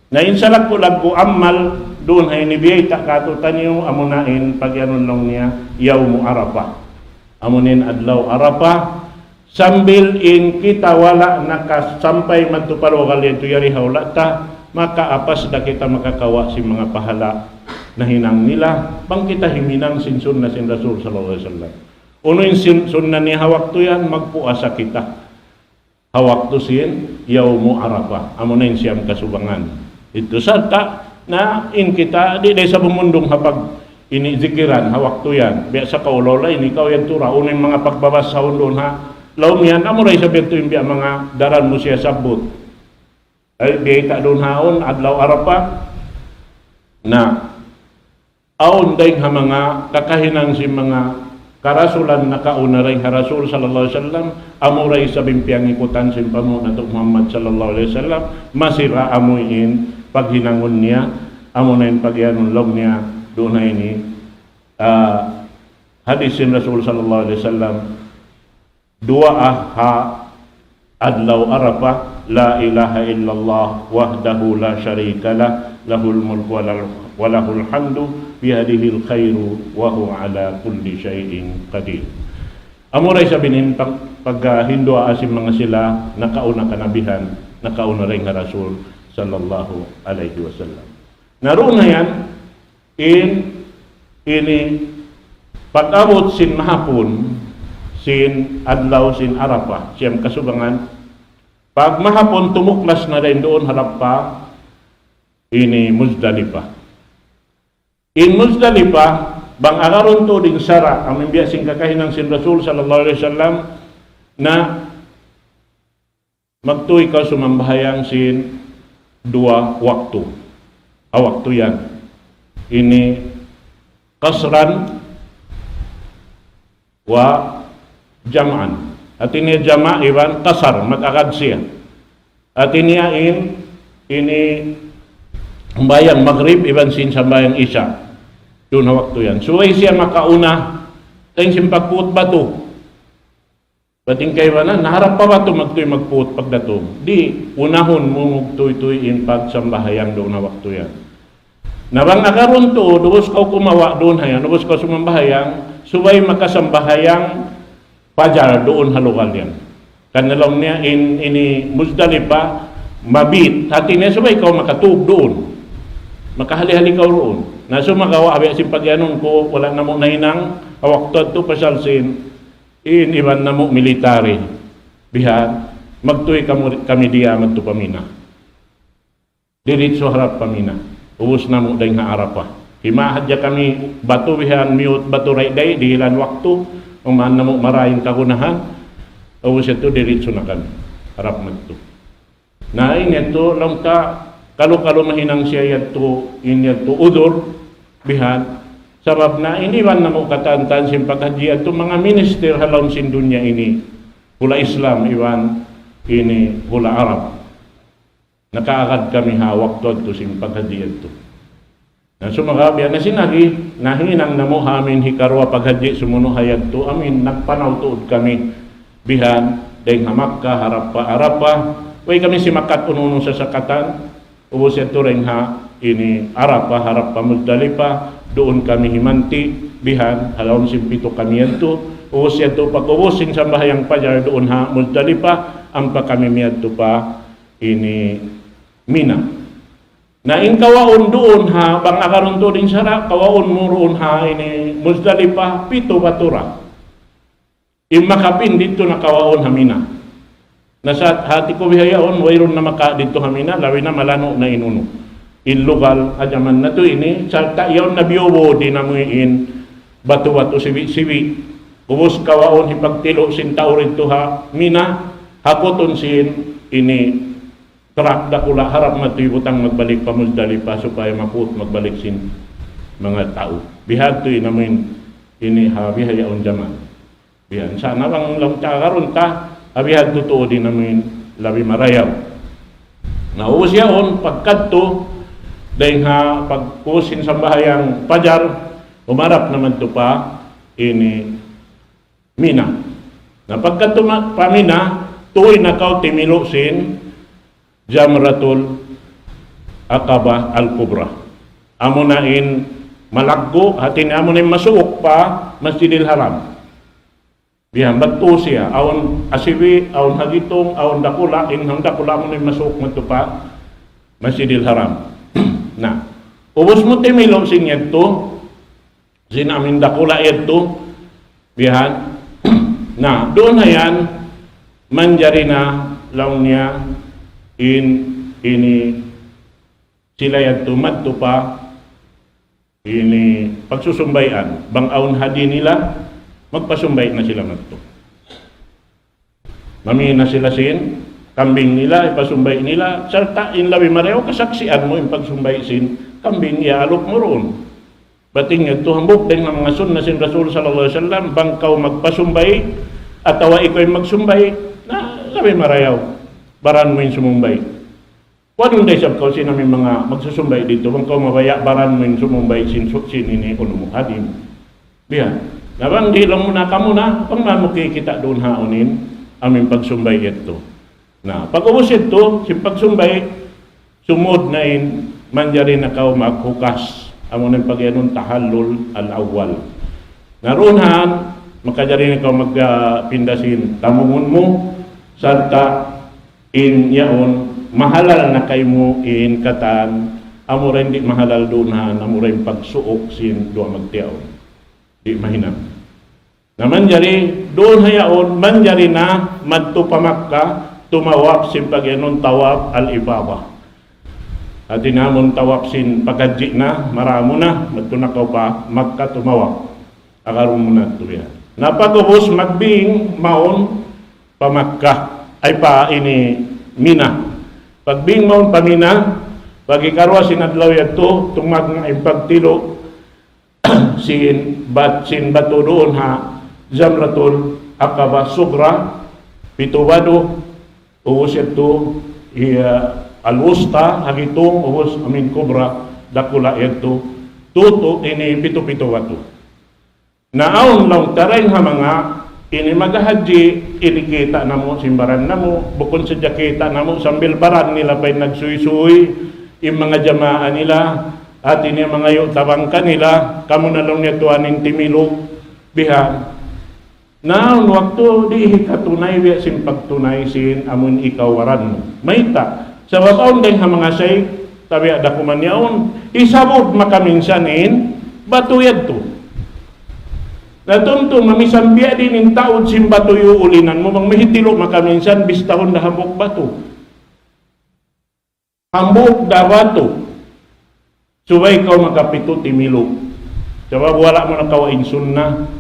na insalak ko lagko amal doon ay nibiyay takatutan niyo amunain pagyanon lang niya yawmu Arafah. Amunin adlaw Arafah sambil in kita wala nakasampay madtupalo kalian to yari hawla ta makaapas da kita makakawa si mga pahala na hinang nila bang kita himinang sin sunna sin Rasul sallallahu alaihi wasallam. Uno yung sunna ni hawak to yan, magpuasa kita. Hawak to sin yaumu Arafah. Amo na yung siyam kasubangan. Ito sa na in kita di sa bumundong hapag ini zikiran hawak to yan. Biya sa kaulola ini ikaw yan tura. Uno yung mga pagbabas sa doon ha. Laom yan, amo ray sabihin to yung biya mga daran mo siya sabot. Ay biya doon haon adlaw Arafah na aon dahil ha mga kakahinang si mga karasulan na kauna rin ha Rasul sallallahu alaihi wasallam amuray sa bimpiang ikutan si pamunat Muhammad sallallahu alaihi wasallam masira amuin paghinangon niya amo na yung pagyanulog niya doon na ini hadis si Rasul sallallahu alaihi wasallam dua ha adlaw Arafah la ilaha illallah wahdahu la syarika lah lahul mulku wa lahul hamdu biyadihil khairu wa huwa ala kulli syai'in qadir. Amuray sabihin paghindo asim mga sila nakauna kanabihan nakauna ring Rasul sallallahu alaihi wasallam. Naroon na yan ini pag-abot sin mahapon sin adlaw sin Arafah siyam kasubangan pag mahapon tumuklas na rin doon harap pa ini Muzdalifah. In Muzdalifah, bang agaron to ding sara ang imbiya sing kakahinang sin Rasul sallallahu alaihi wasallam na magtuy ka sumambahayang sin dua waktu. Waktu yan. Ini kasran wa jam'an. At ini jama' iban kasar mag-akad siya. At ini bayang maghrib iban sin sambayang isya. Doon na waktu yan. So ay siya makauna tayong simpagpuot ba ito? Bating kayo ba na? Naharap pa ba ito magtuy magpuot pagdatong? Di, unahon mo magtuy-tuyin pag sambahayang doon na waktu yan. Nabang agaron to, dubos ka kumawa doon hayan, dubos ka sumambahayang, subay makasambahayang pajar doon halugal yan. Kanalong niya ini Muzdalifah, mabit, hati niya subay ka makatub doon. Makahali-hali ka roon. Naso magawa abi si pagyanon ko wala na mo nahinang awak to pasalsin iban na mo military bihan magtuy kami diya madto pamina. Diretso harap pamina. Ubos na mo dayng Arafah. Himahadya kami batu bihan miut batu ray day dihilan waktu uman na mo marayong kagunahan. Ubos ito diretso na kami harap madto. Na ito lang ka kalau mahinang siya yato udur bihan sabab na iniwan na mo katantan simpatadya to mga minister halon sin dunya ini hula Islam iwan ini hula Arab nakaagad kami hawak to simpatadya to na sumagabi na sinagi nahinang na mo amin hikarwa paghadyi sumuno hayag to amin nagpanaw tuod kami bihan dayng hamakka harap pa Arafah way kami si makat ununo sa sakatan ubos ito rin ha, ini Arafah, harap pa Muzdalifah, doon kami himanti, bihan, halawang simpito kami ito, ubos ito, pag ubosin sa bahayang pajar doon ha, Muzdalifah, ang pa kami ito pa, ini Mina. Na in kawaon doon ha, bang akaron to din sara, kawaon mo roon ha, ini Muzdalifah, pito batura. Imakapin dito na kawaon ha, Mina. Nasa hati ko bihayaon, wayron na maka dito hamina, lawi na malano na inuno. Illugal, adyaman na to ini, sa tayaw na biyobo, di na mo batu-batu siwi-siwi. Ubus kawaon, hipagtilo, sintaw rin to ha, mina, hakoton sin, ini, trak dakula, harap matibutang magbalik pa Muzdalifah, supaya maput magbalik sin mga tao. Bihad to inamin, ini ha, bihayaon jaman. Bihan, sana bang lang karon ta, abihad totoo din namin labi marayaw. Naubos yaon, pagkadto, dahil nga pagpusin sa bahayang pajar, umarap naman to pa, ini Mina. Na pagkadto pa Mina, tuoy na kao timilo sin Jamratul Aqabah Al-Kubra. Amo na in malaggo, hatin amo na masuok pa, Masjidil Haram. Bihan bato siya, awon asiwi, awon hagitong, awon dakula, inhang dakula mo na masuk mo pa, Masjidil Haram. Na, ubos mo timilo sinyad to, sinamin dakula ito, bihan, na, doon na yan, manjari na lang niya, ini, sila yan tumadto pa, ini, pagsusumbayan, bangaon hadi nila, magpasumbay na sila magto. Mamihin na sila sin, kambing nila, ipasumbay nila, sarta in lawi mareo, kasaksian mo yung pagsumbay sin, kambing iaalok mo roon. Bating ito, hambok din ng mga sunna sin Rasul sallallahu alaihi wasallam, bangkaw magpasumbay, at tawa iko'y magsumbay, na lawi mareo, baran mo yung sumumbay. Wadong day sab kasi namin mga magsusumbay dito, bangkaw mabaya, baran mo yung sumumbay sin ini uno mo, hadim. Biya, nabang di lang muna ka muna, pang mamuki kita doon haonin, aming pagsumbay ito. Na pag-ubos ito, si pagsumbay, sumod na in, manjari na kao maghukas. Amo ng pag-ianong tahallul al-awwal. Narunhan, makajari na kao magpindasin, tamungon mo, sarta in yaon, mahalal na kay mo in katan, amo rin di mahalal doonhan, amo rin pagsuok sin doon magtiyaon. Di mahinam. Na manjari, doon hayaon, manjari na, madto pa Makka, tumawap sin pagyanon tawap al-ibaba. At dinamon tawap sin pagkadji na, maramo na, magtunakaw pa, Makka tumawap. Akaroon mo na ito yan. Napagubos magbing maon pa Makka, ay pa ini Mina. Pagbing maon pa Mina, pagikarwa sinadlaw yato, tumag nga impagtilo, sin bato doon ha, Jamratul Aqaba Sugra, pitubado, ubos ito, al-wusta, hagitong, ubos, kubra, dakula ito, tuto, ini pito-pito wato. Naon lang taray nga mga, ini magahaji, inikita na mo, simbaran na mo, bukon sa jakita na mo, sambil baran nila pa'y nagsuy-suy, yung mga jamaan nila, at ini mga yutabang kanila, kamo na lang niya tuwaning timilo, bihan. Naon waktu di katunay biya sin pagtunay sin amun ikaw waran mo. Mayta sa wabaon din ha mga say tabi ada kuman yaon isabot makaminsanin batuyad to. Natunto mamisambia din in taod sin batuyo ulinan mo mang mahitilo makaminsan bistahon na hambok bato. Hambok da bato. Subay ikaw makapito timilo. Sabab wala mo nakawain sunnah.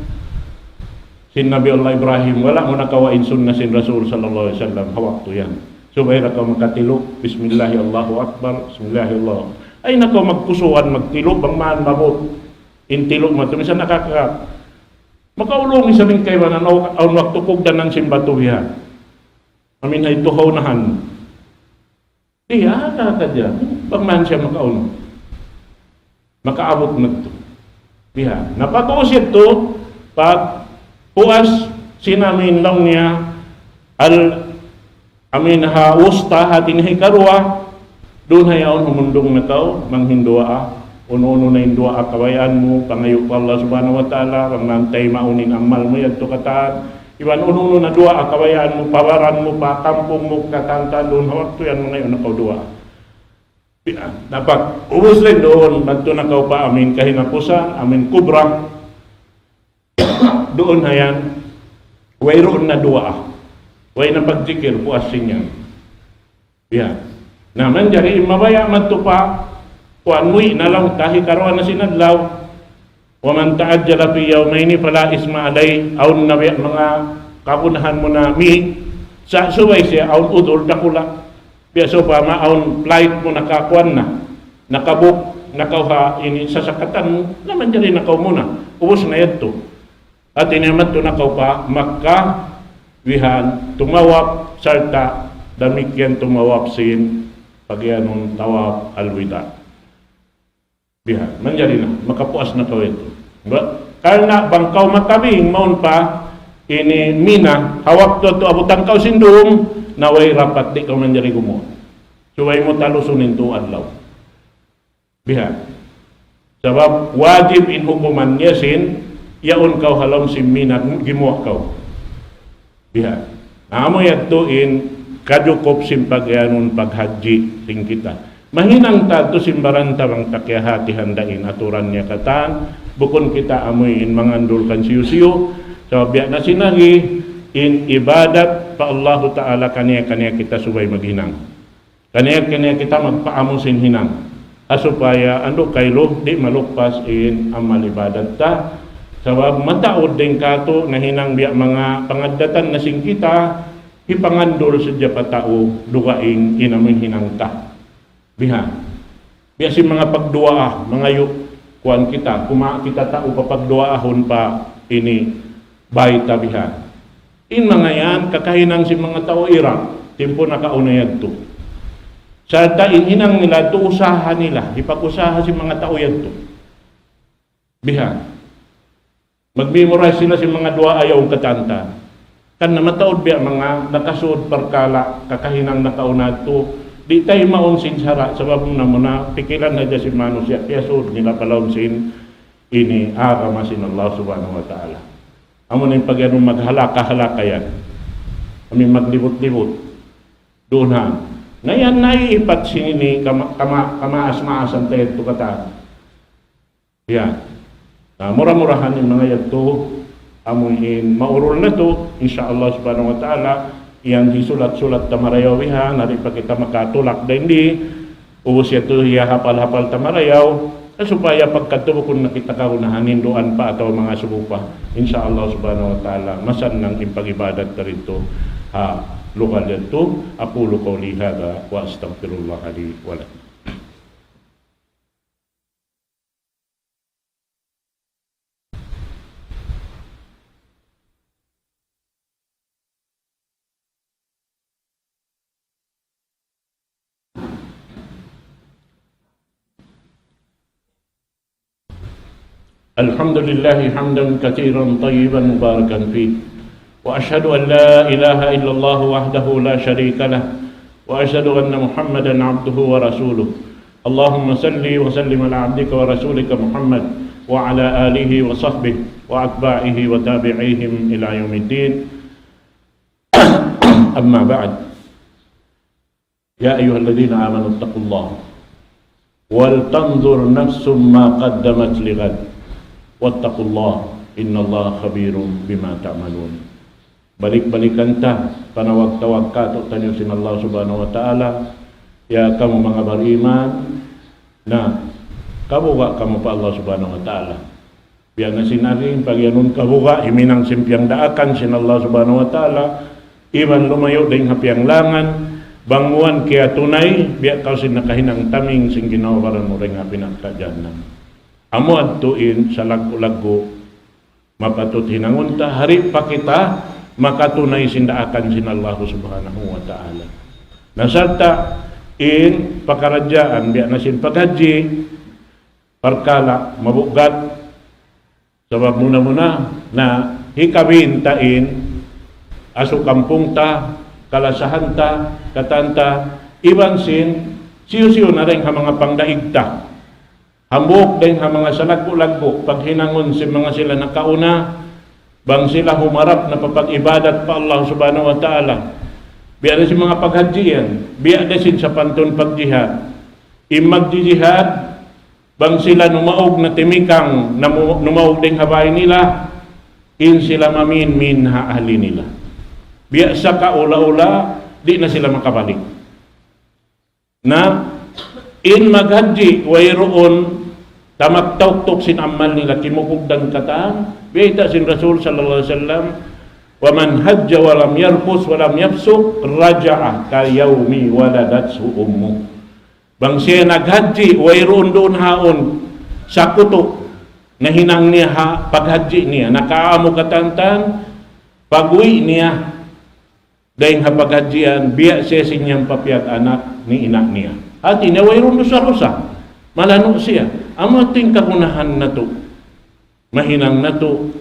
Sin Nabi Allah Ibrahim, wala mo nakawain sunnah sin Rasul sallallahu alaihi wasallam, hawak to yan. Subay na ka makatilo, bismillahi Allahu Akbar, bismillahi Allah. Ay nako magpusuan, magtilo, bang maan mabot. Intilo mo, tumisan nakaka. Makaulong isa rin kayo na ang waktu kugdan ng simbatuhihan. Amin ay tuhaw nahan. Iya, ka dyan. Bang maan siya makaulong. Makaabot na ito. Iya, napag-uusip to, pag puas sinamin lang niya amin ha usta hatin hikarwa doon hayaon humundong na tao manghindua uno-uno na hindua kawayan mo pangayo pa Allah subhanahu wa ta'ala rang nantay maunin amal mo yan to kataan iwan uno-uno na dua kawayan mo pawaran mo pa kampong mo katanta doon hawak to yan mo ngayon nakaw dua dapat ubos rin doon magto nakaw pa amin kahinapusan amin kubra doon hayan, wayroon na dua. Way na pagzikir, puasin yan. Yan. Naman, jari mabaya matupa, kuan muy na lang, tahi karuan na sinadlaw, waman ta'adjala fi yawmayni fala isma alay, aun na mga kapunahan mo na mi, sa suway siya, aun udol dakula. Piyaso pa, aun flight mo nakakuan na, nakabuk, nakauha, ini sasakatan mo, naman jari nakaw muna, ubos na yato. At inamat to nakaw pa, Makka, wihan, tumawap, sarta, damikyan tumawap sin, pagyanong tawap, alwida. Bihan, manjari na, makapuas na kaw ito. Karena bangkaw makabing, maun pa, ini Mina, hawak to abutan kaw sindum, naway rapat di kaw manjari gumo. Suway mo talusunin to adlaw. Bihan. Sabab, wajib in hukuman niya sin, yaon kau halam si Mina gimuak kau. Biha. Amo yato in kadukop sim pagyanon paghaji sing kita. Mahinang tato simbaran tabang takyahati handain aturan niya katan, bukon kita amuin mangandul kan siyo-siyo, so biya na sinagi, in ibadat pa Allah Ta'ala kaniya kita subay maghinang. Kaniya kita magpaamusin hinang. Asupaya ando kaylo di malukpas in amal ibadat ta. Sabab mataod din kato na hinang biya mga pangadatan na sing kita, ipangandol sadya patao dugaing inamin hinang ta. Biha. Biya si mga pagduaa, mga kuan kita, kuma kita tao papagduaahon pa ini bayta biha. In mga yan, kakahinang si mga tao Iraq, timpo nakaunayad to. Sa tain hinang nila, to usahan nila, ipag-usaha si mga tao yan to. Biha. Mag-memorize sila si mga dua ayaw katanta. Kan na mataod biya mga nakasud parkala, kakahinang nakaunad to, di tayo maunsin sara, sabab na muna, pikilan na dyan si Mano siya, piyasod nila palaunsin, ini aramasin Allah subhanahu wa ta'ala. Amo na yung pag yanong maghalaka-halaka yan. Kami maglibot-libot. Doon ha. Ngayon, naiipat sinini, kamaas-maasan tayo ito kata. Yan. Mura-murahan yung mga yato, amuin, maurol na to, insya Allah subhanahu wa ta'ala, yang disulat-sulat tamarayawihan, hari pa kita makatulak din di, ubos ito hiya hapal-hapal tamarayaw, supaya pagkatubo kung nakita ka unahanin doon pa atau mga subo pa, insya Allah subhanahu wa ta'ala, masan ng impag-ibadat na rito, lokal yato, aqulu qawli hadha wa astaghfirullah li wa lakum. الحمد لله حمدا كثيرا طيبا مباركا فيه وأشهد أن لا إله إلا الله وحده لا شريك له وأشهد أن محمدا عبده ورسوله اللهم صل وسلم على عبدك ورسولك محمد وعلى آله وصحبه وأتباعه وتابعيهم إلى يوم الدين أما بعد يا أيها الذين آمنوا اتقوا الله ولتنظر نفس ما قدمت لغد wattaqullah innallaha khabirum bima ta'malun. Balik-balikan ta, panawag-tawag ka to tanyo sin Allah subhanahu wa ta'ala, ya kamu mga beriman na kabuga kamu pa Allah subhanahu wa ta'ala. Biya na sinaring pagyanun kabuga iminang simpyang daakan sin Allah subhanahu wa ta'ala, iman lumayo ding hapiang langan banguan kaya tunay biya kau sin nakahinang taming sing ginawaran mo ring pinagkadyanan. Amo adtuin sa lagu-lagu mapatut hinangon ta hari pa kita makatunay sindaakan sin Allah subhanahu wa ta'ala. Nasarta in pakaradyaan biya na sin paghaji parkala mabugat sabab muna-muna na hikabin tain aso kampung ta kalasahan ta katanta iban sin siyo-siyo na rin ha mga pangdaig ta. Hambok din ang mga salagbo-lagbo, pag hinangon si mga sila nakauna, bang sila humarap na papag-ibadat pa Allah subhanahu wa ta'ala. Biya na si mga paghajiyan, biya na sin sa panton pagjihad. Imag-jihad, bang sila numaog na timikang, numaog din habay nila, in sila mamin-min haali nila. Biya sa kaula-ula, di na sila makabalik. Na, in maghaji wayroon tamak-tawtok sin amal nila kimukugdan kataan bita sin Rasul sallallahu alaihi wasallam wa man hajja wa lam yarfus wa lam yafsuq raja'a ka yaumi waladathu ummu. Bang siya naghaji wayroon doon haon sa kuto na hinang niya paghaji niya nakaamo katantan pag-uwi niya dahil hapaghajian biya siya sinyang papiyat anak ni inak niya. At inawayron rusa-rusa, malano siya. Ang ating kagunahan na to, mahinang na to,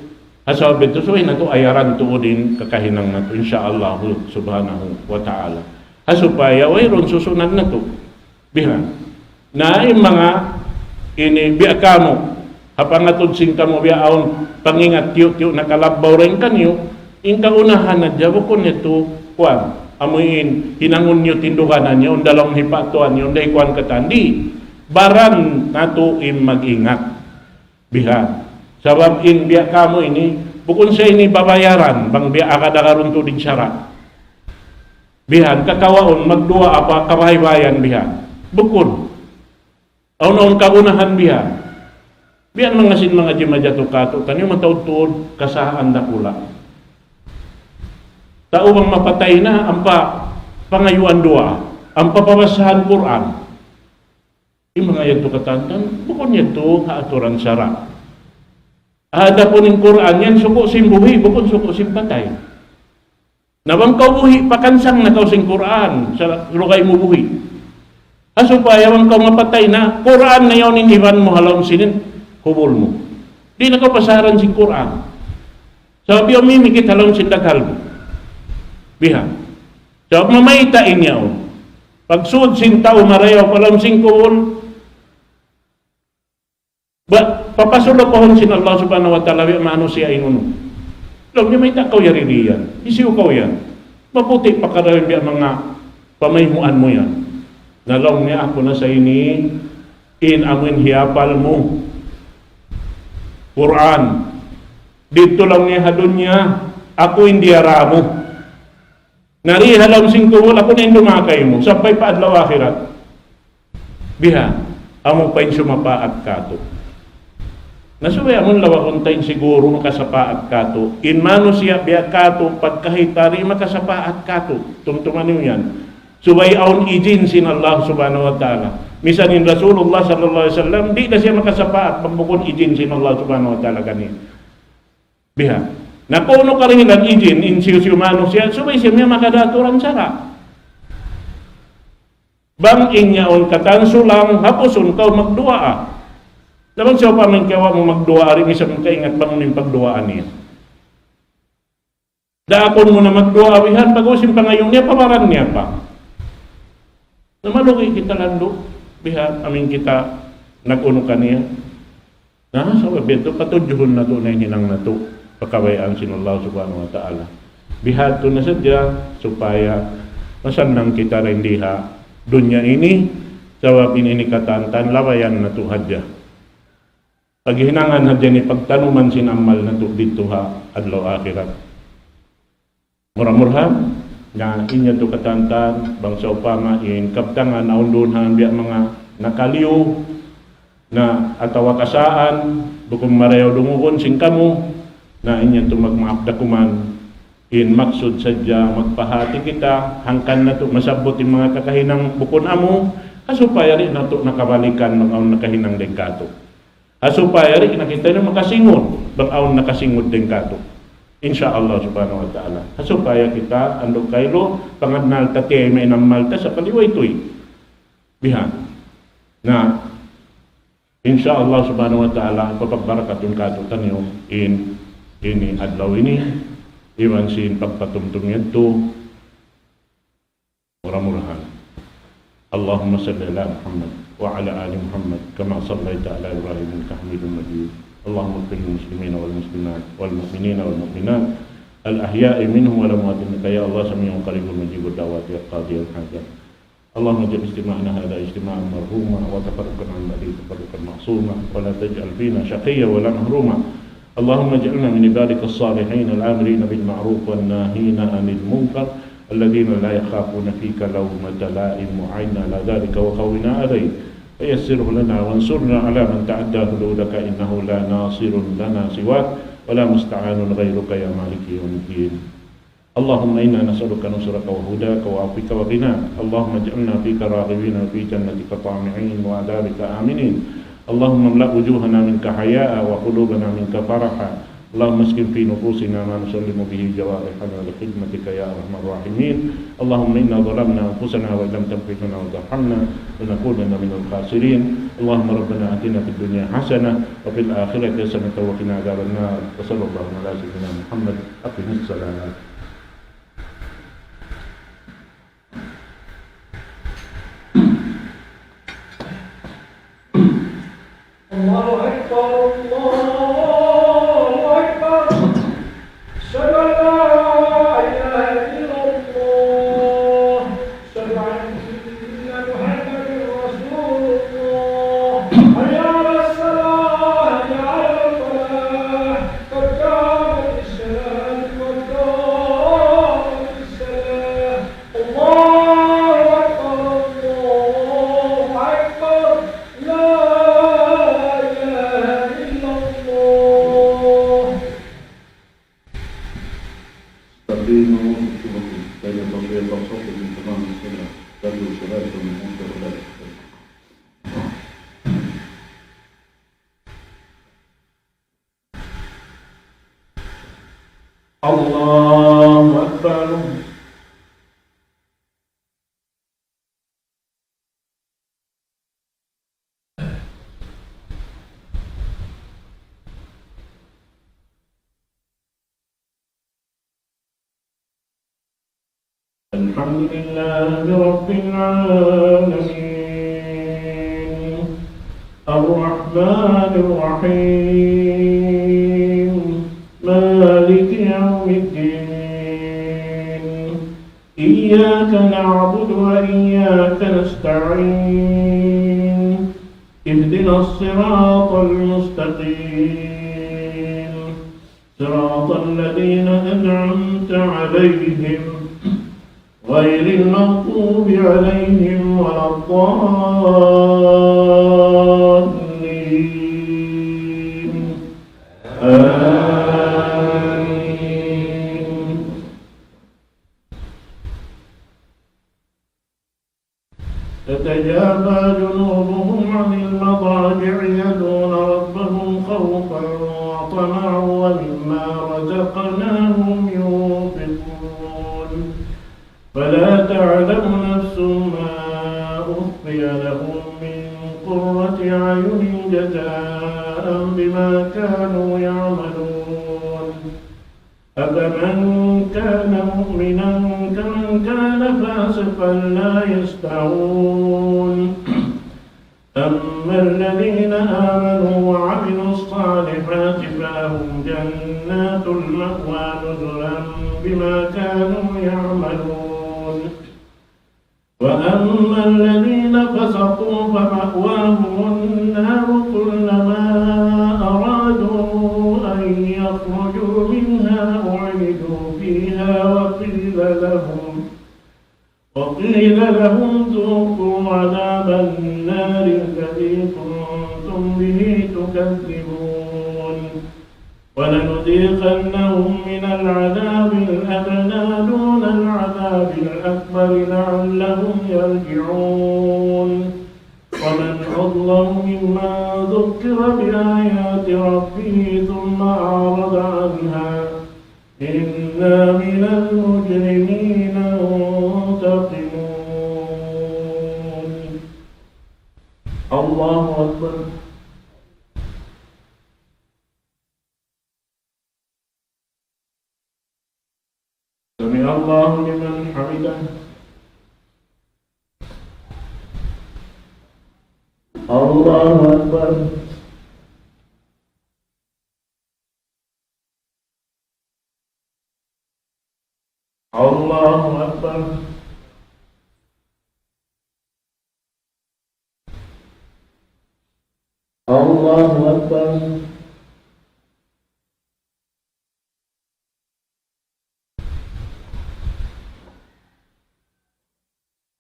hasabi to, so na to, ayaran to din kakahinang na to, insyaallah subhanahu wa ta'ala. Hasupaya, wayron susunod na to. Bihan. Na yung mga biya kamo, hapangatod sing kamo biya aon, pangingat tiyo-tiyo nakalabaw rin kanyo, yung kaunahan na dyan, ko nito, kuwan, amuin hinangon nyo tindukanan nyo, dalawang hipatuan nyo, dahi kuan katandi. Baran nato mag-ingat. Biha. Sabab in biya kamo ini, bukon sa ini babayaran, bang biya akada karon to din syara. Bihan, kakawaon, magdua apa, kabaybayan bihan. Bukon. Aun-aun kaunahan bihan. Biyan mga sin mga jimajato kato, kanyo matawtod kasahaan dakula. Tao bang mapatay na, ang pangayuan dua, ang papabasahan Quran. Yung mga yagto katantan, bukon yagto haaturan syara. Ada po ng Quran yan, suko simbuhi, bukon suko simpatay. Nabang kaubuhi, pakansang na kau sing Quran, sa lukay mo buhi. Aso pa, yawang kau mapatay na, Quran na yun iniwan mo halawang sinin, hubol mo. Di na kau pasaran sing Quran. Sabi yung mimikit halawang sindaghal mo. Biha. So, mamaytain niya o. Pag suod sin tao marayaw, palang sing kuhol, papasulok ko sin Allah subhanahu wa ta'ala maano siya inuno. Alam niya may takaw yarili yan. Isiw kaw yan. Maputi pakarawin biya mga pamaymuan mo yan. Nalong niya ako na sa ini in amin hiyapal mo. Quran. Dito lang niya hadun niya. Ako hindi aramo. Narihalam singkuhol ako na yung dumakay mo. Sabay pa adlaw akhirat. Biha. Amo pa yung sumapaat kato. Nasubay amon lawakuntayin siguro makasapaat kato. In mano siya biya kato pagkahitari makasapaat kato. Tumtuman niyo yan. Subay aun ijin sin Allah subhanahu wa ta'ala. Misan in Rasulullah sallallahu alaihi wasallam di na siya makasapaat pambukon ijin sin Allah subhanahu wa ta'ala kani. Biha. Nakuno karihilan ijin in siyo mano siya subay siya may makadaturan sara. Bang inyaon katansulang hapuson kau magdua. Naman siya pa man kawa mo magdua rin isa mong kaingat bang ng pagduaan niya. Daakon mo na magdua awihan pag-usin pa ngayon niya pamaran niya pa. Namalugi kita lando biha amin kita nag-uno kaniya. Na sa wabito patudyuhon na to na hinang na to pagkawayaan sinullah subhanahu wa ta'ala. Biha to na sadya supaya masandang kita rin diha dunya ini sawab ini katantan lawayan na to hadya. Paghinangan hadya ni pagtanuman sinamal na to dito ha adlaw akhirat. Murah-murhan nga inya to katantan bangsa upama in kaptangan naundunhan biya mga nakaliw na atawa kasaan bukom marayaw dungugon sing kamo na inya to magmaapdakuman in maksud sadya magpahati kita hangkan na to masabot yung mga kakahinang bukon amo kasupaya rin na to nakabalikan mga nakahinang dengkato. Asupaya rin nakita nyo makasingod bang aon nakasingod din kato insyaallah subhanahu wa ta'ala asupaya kita andog kaylo pangadnal tatay may namalta sa paliway to'y bihan na insyaallah subhanahu wa ta'ala papagbarakatun kato tanyo in ini adlaw ini iwan sin pagpatumtum yadto murah-murahan Allahumma salli ala Muhammad وعلى آل محمد كما صليت على إبراهيم إنك حميد مجيد اللهم اغفر للمسلمين والمسلمات والمؤمنين والمؤمنات الأحياء منهم والأموات إنك يا الله سميع قريب مجيب الدعوات يا قاضي الحاجات اللهم اجعل اجتماعنا هذا اجتماعا مرحوما وتفرقا عن بعده تفرقا معصوما ولا تجعل فينا شقيا ولا محروما اللهم اجعلنا من عبادك الصالحين الآمرين بالمعروف والناهين عن المنكر الذين لا يخافون فيك لومة لائم وعين على ذلك وقونا عليه فيسره لنا وانصرنا على من تعدى حدودك إنه لا ناصر لنا سواك ولا مستعان غيرك يا مالك يوم الدين اللهم إنا نسألك نصرك وهداك وعفوك وغناك اللهم اجعلنا فيك راغبين وفي جنتك طامعين وعذابك آمنين اللهم املأ وجوهنا منك حياء وقلوبنا منك فرحا اللهم اسكن في نفوسنا ما نسلم به جوارحنا لخدمتك يا ارحم الراحمين اللهم انا ظلمنا انفسنا وان لم تغفر لنا وترحمنا لنكونن من الخاسرين اللهم ربنا اتنا في الدنيا حسنه وفي الاخره حسنه وقنا عذاب النار وصلى الله على سيدنا محمد اقم الصلاه الله أكبر الله أكبر أشهد أن لا إله إلا الله وببساطة من تمام السنة تبدو صلاة من أنت ولا الله أكبر. الحمد لله رب العالمين الرحمن الرحيم مالك يوم الدين إياك نعبد وإياك نستعين اهدنا الصراط المستقيم صراط الذين أنعمت عليهم غير المغضوب عليهم ولا الضالين آمين. تتجافى جنوبهم عن المضاجع يدعون ربهم خوفا وطمعا ومما رزقناهم ينفقون فلا تعلم نفس ما أخفي لهم من قرة أعين جزاء بما كانوا يعملون أفمن كان مؤمنا كمن كان فاسقا لا يستوون أما الذين آمنوا وعملوا الصالحات فلهم جنات المأوى نزلا بما كانوا يعملون وأما الذين فسقوا فمأواهم النار كلما أرادوا أن يخرجوا منها أعيدوا فيها وقيل لهم ذوقوا عذاب النار الذي كنتم به تكذبون ولنذيقنهم من العذاب الأدنى دون العذاب الأكبر لعلهم يرجعون ومن أظلم ممن ذكر بآيات ربه ثم أعرض عنها إنا من المجرمين منتقمون. الله أكبر. سمع الله لمن حمده. الله أكبر. الله أكبر. الله أكبر.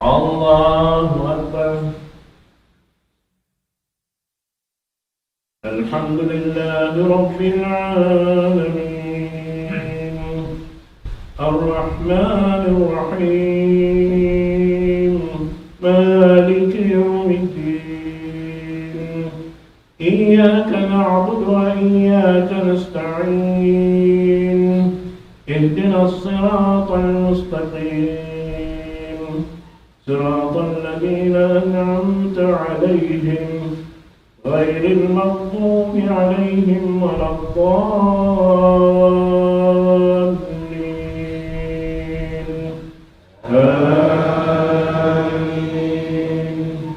الله أكبر. الحمد لله رب العالمين الرحمن الرحيم مالك يوم الدين إياك نعبد وإياك نستعين اهدنا الصراط المستقيم صراط الذين أنعمت عليهم غير المغضوب عليهم ولا الضالين آمين.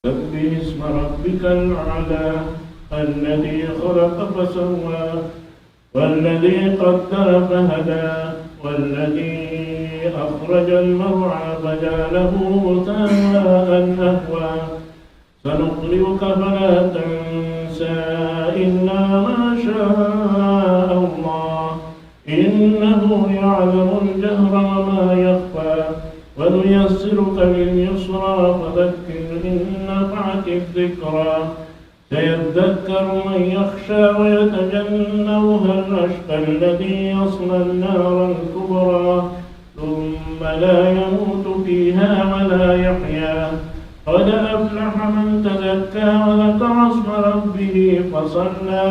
سبح اسم ربك الأعلى الذي خلق فسوى والذي قدر فهدى والذي أخرج المرعى فجعله غثاء أهوى سنقرئك فلا تنسى إلا ما شاء الله إنه يعلم الجهر وما يخفى ونيسرك لليسرى فذكر إن نفعت الذكرى سيذكر من يخشى ويتجنبها الأشقى الذي يصلى النار الكبرى ثم لا يموت فيها ولا يحيا قد أفلح من تزكى وذكر اسم ربه فصلى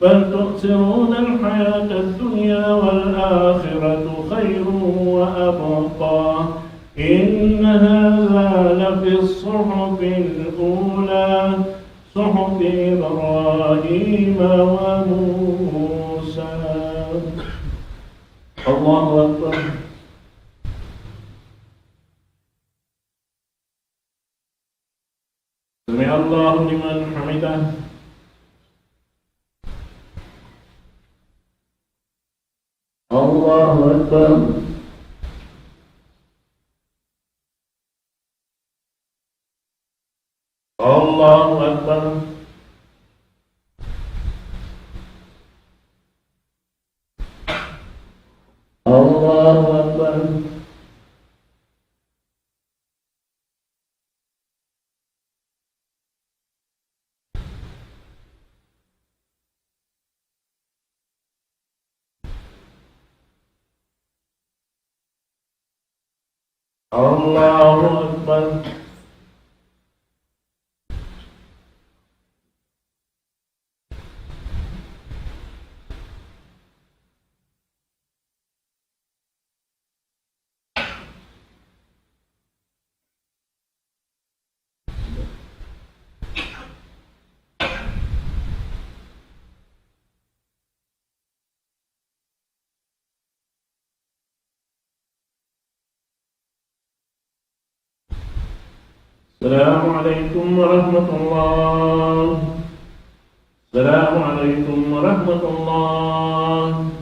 بل تؤثرون الحياة الدنيا والآخرة خير وأبقى إن هذا لفي الصحف الأولى صحف إبراهيم وموسى. الله أكبر. سمع الله لمن حمده. الله أكبر. الله أكبر. الله أكبر. الله أكبر. السلام عليكم ورحمة الله. السلام عليكم ورحمة الله.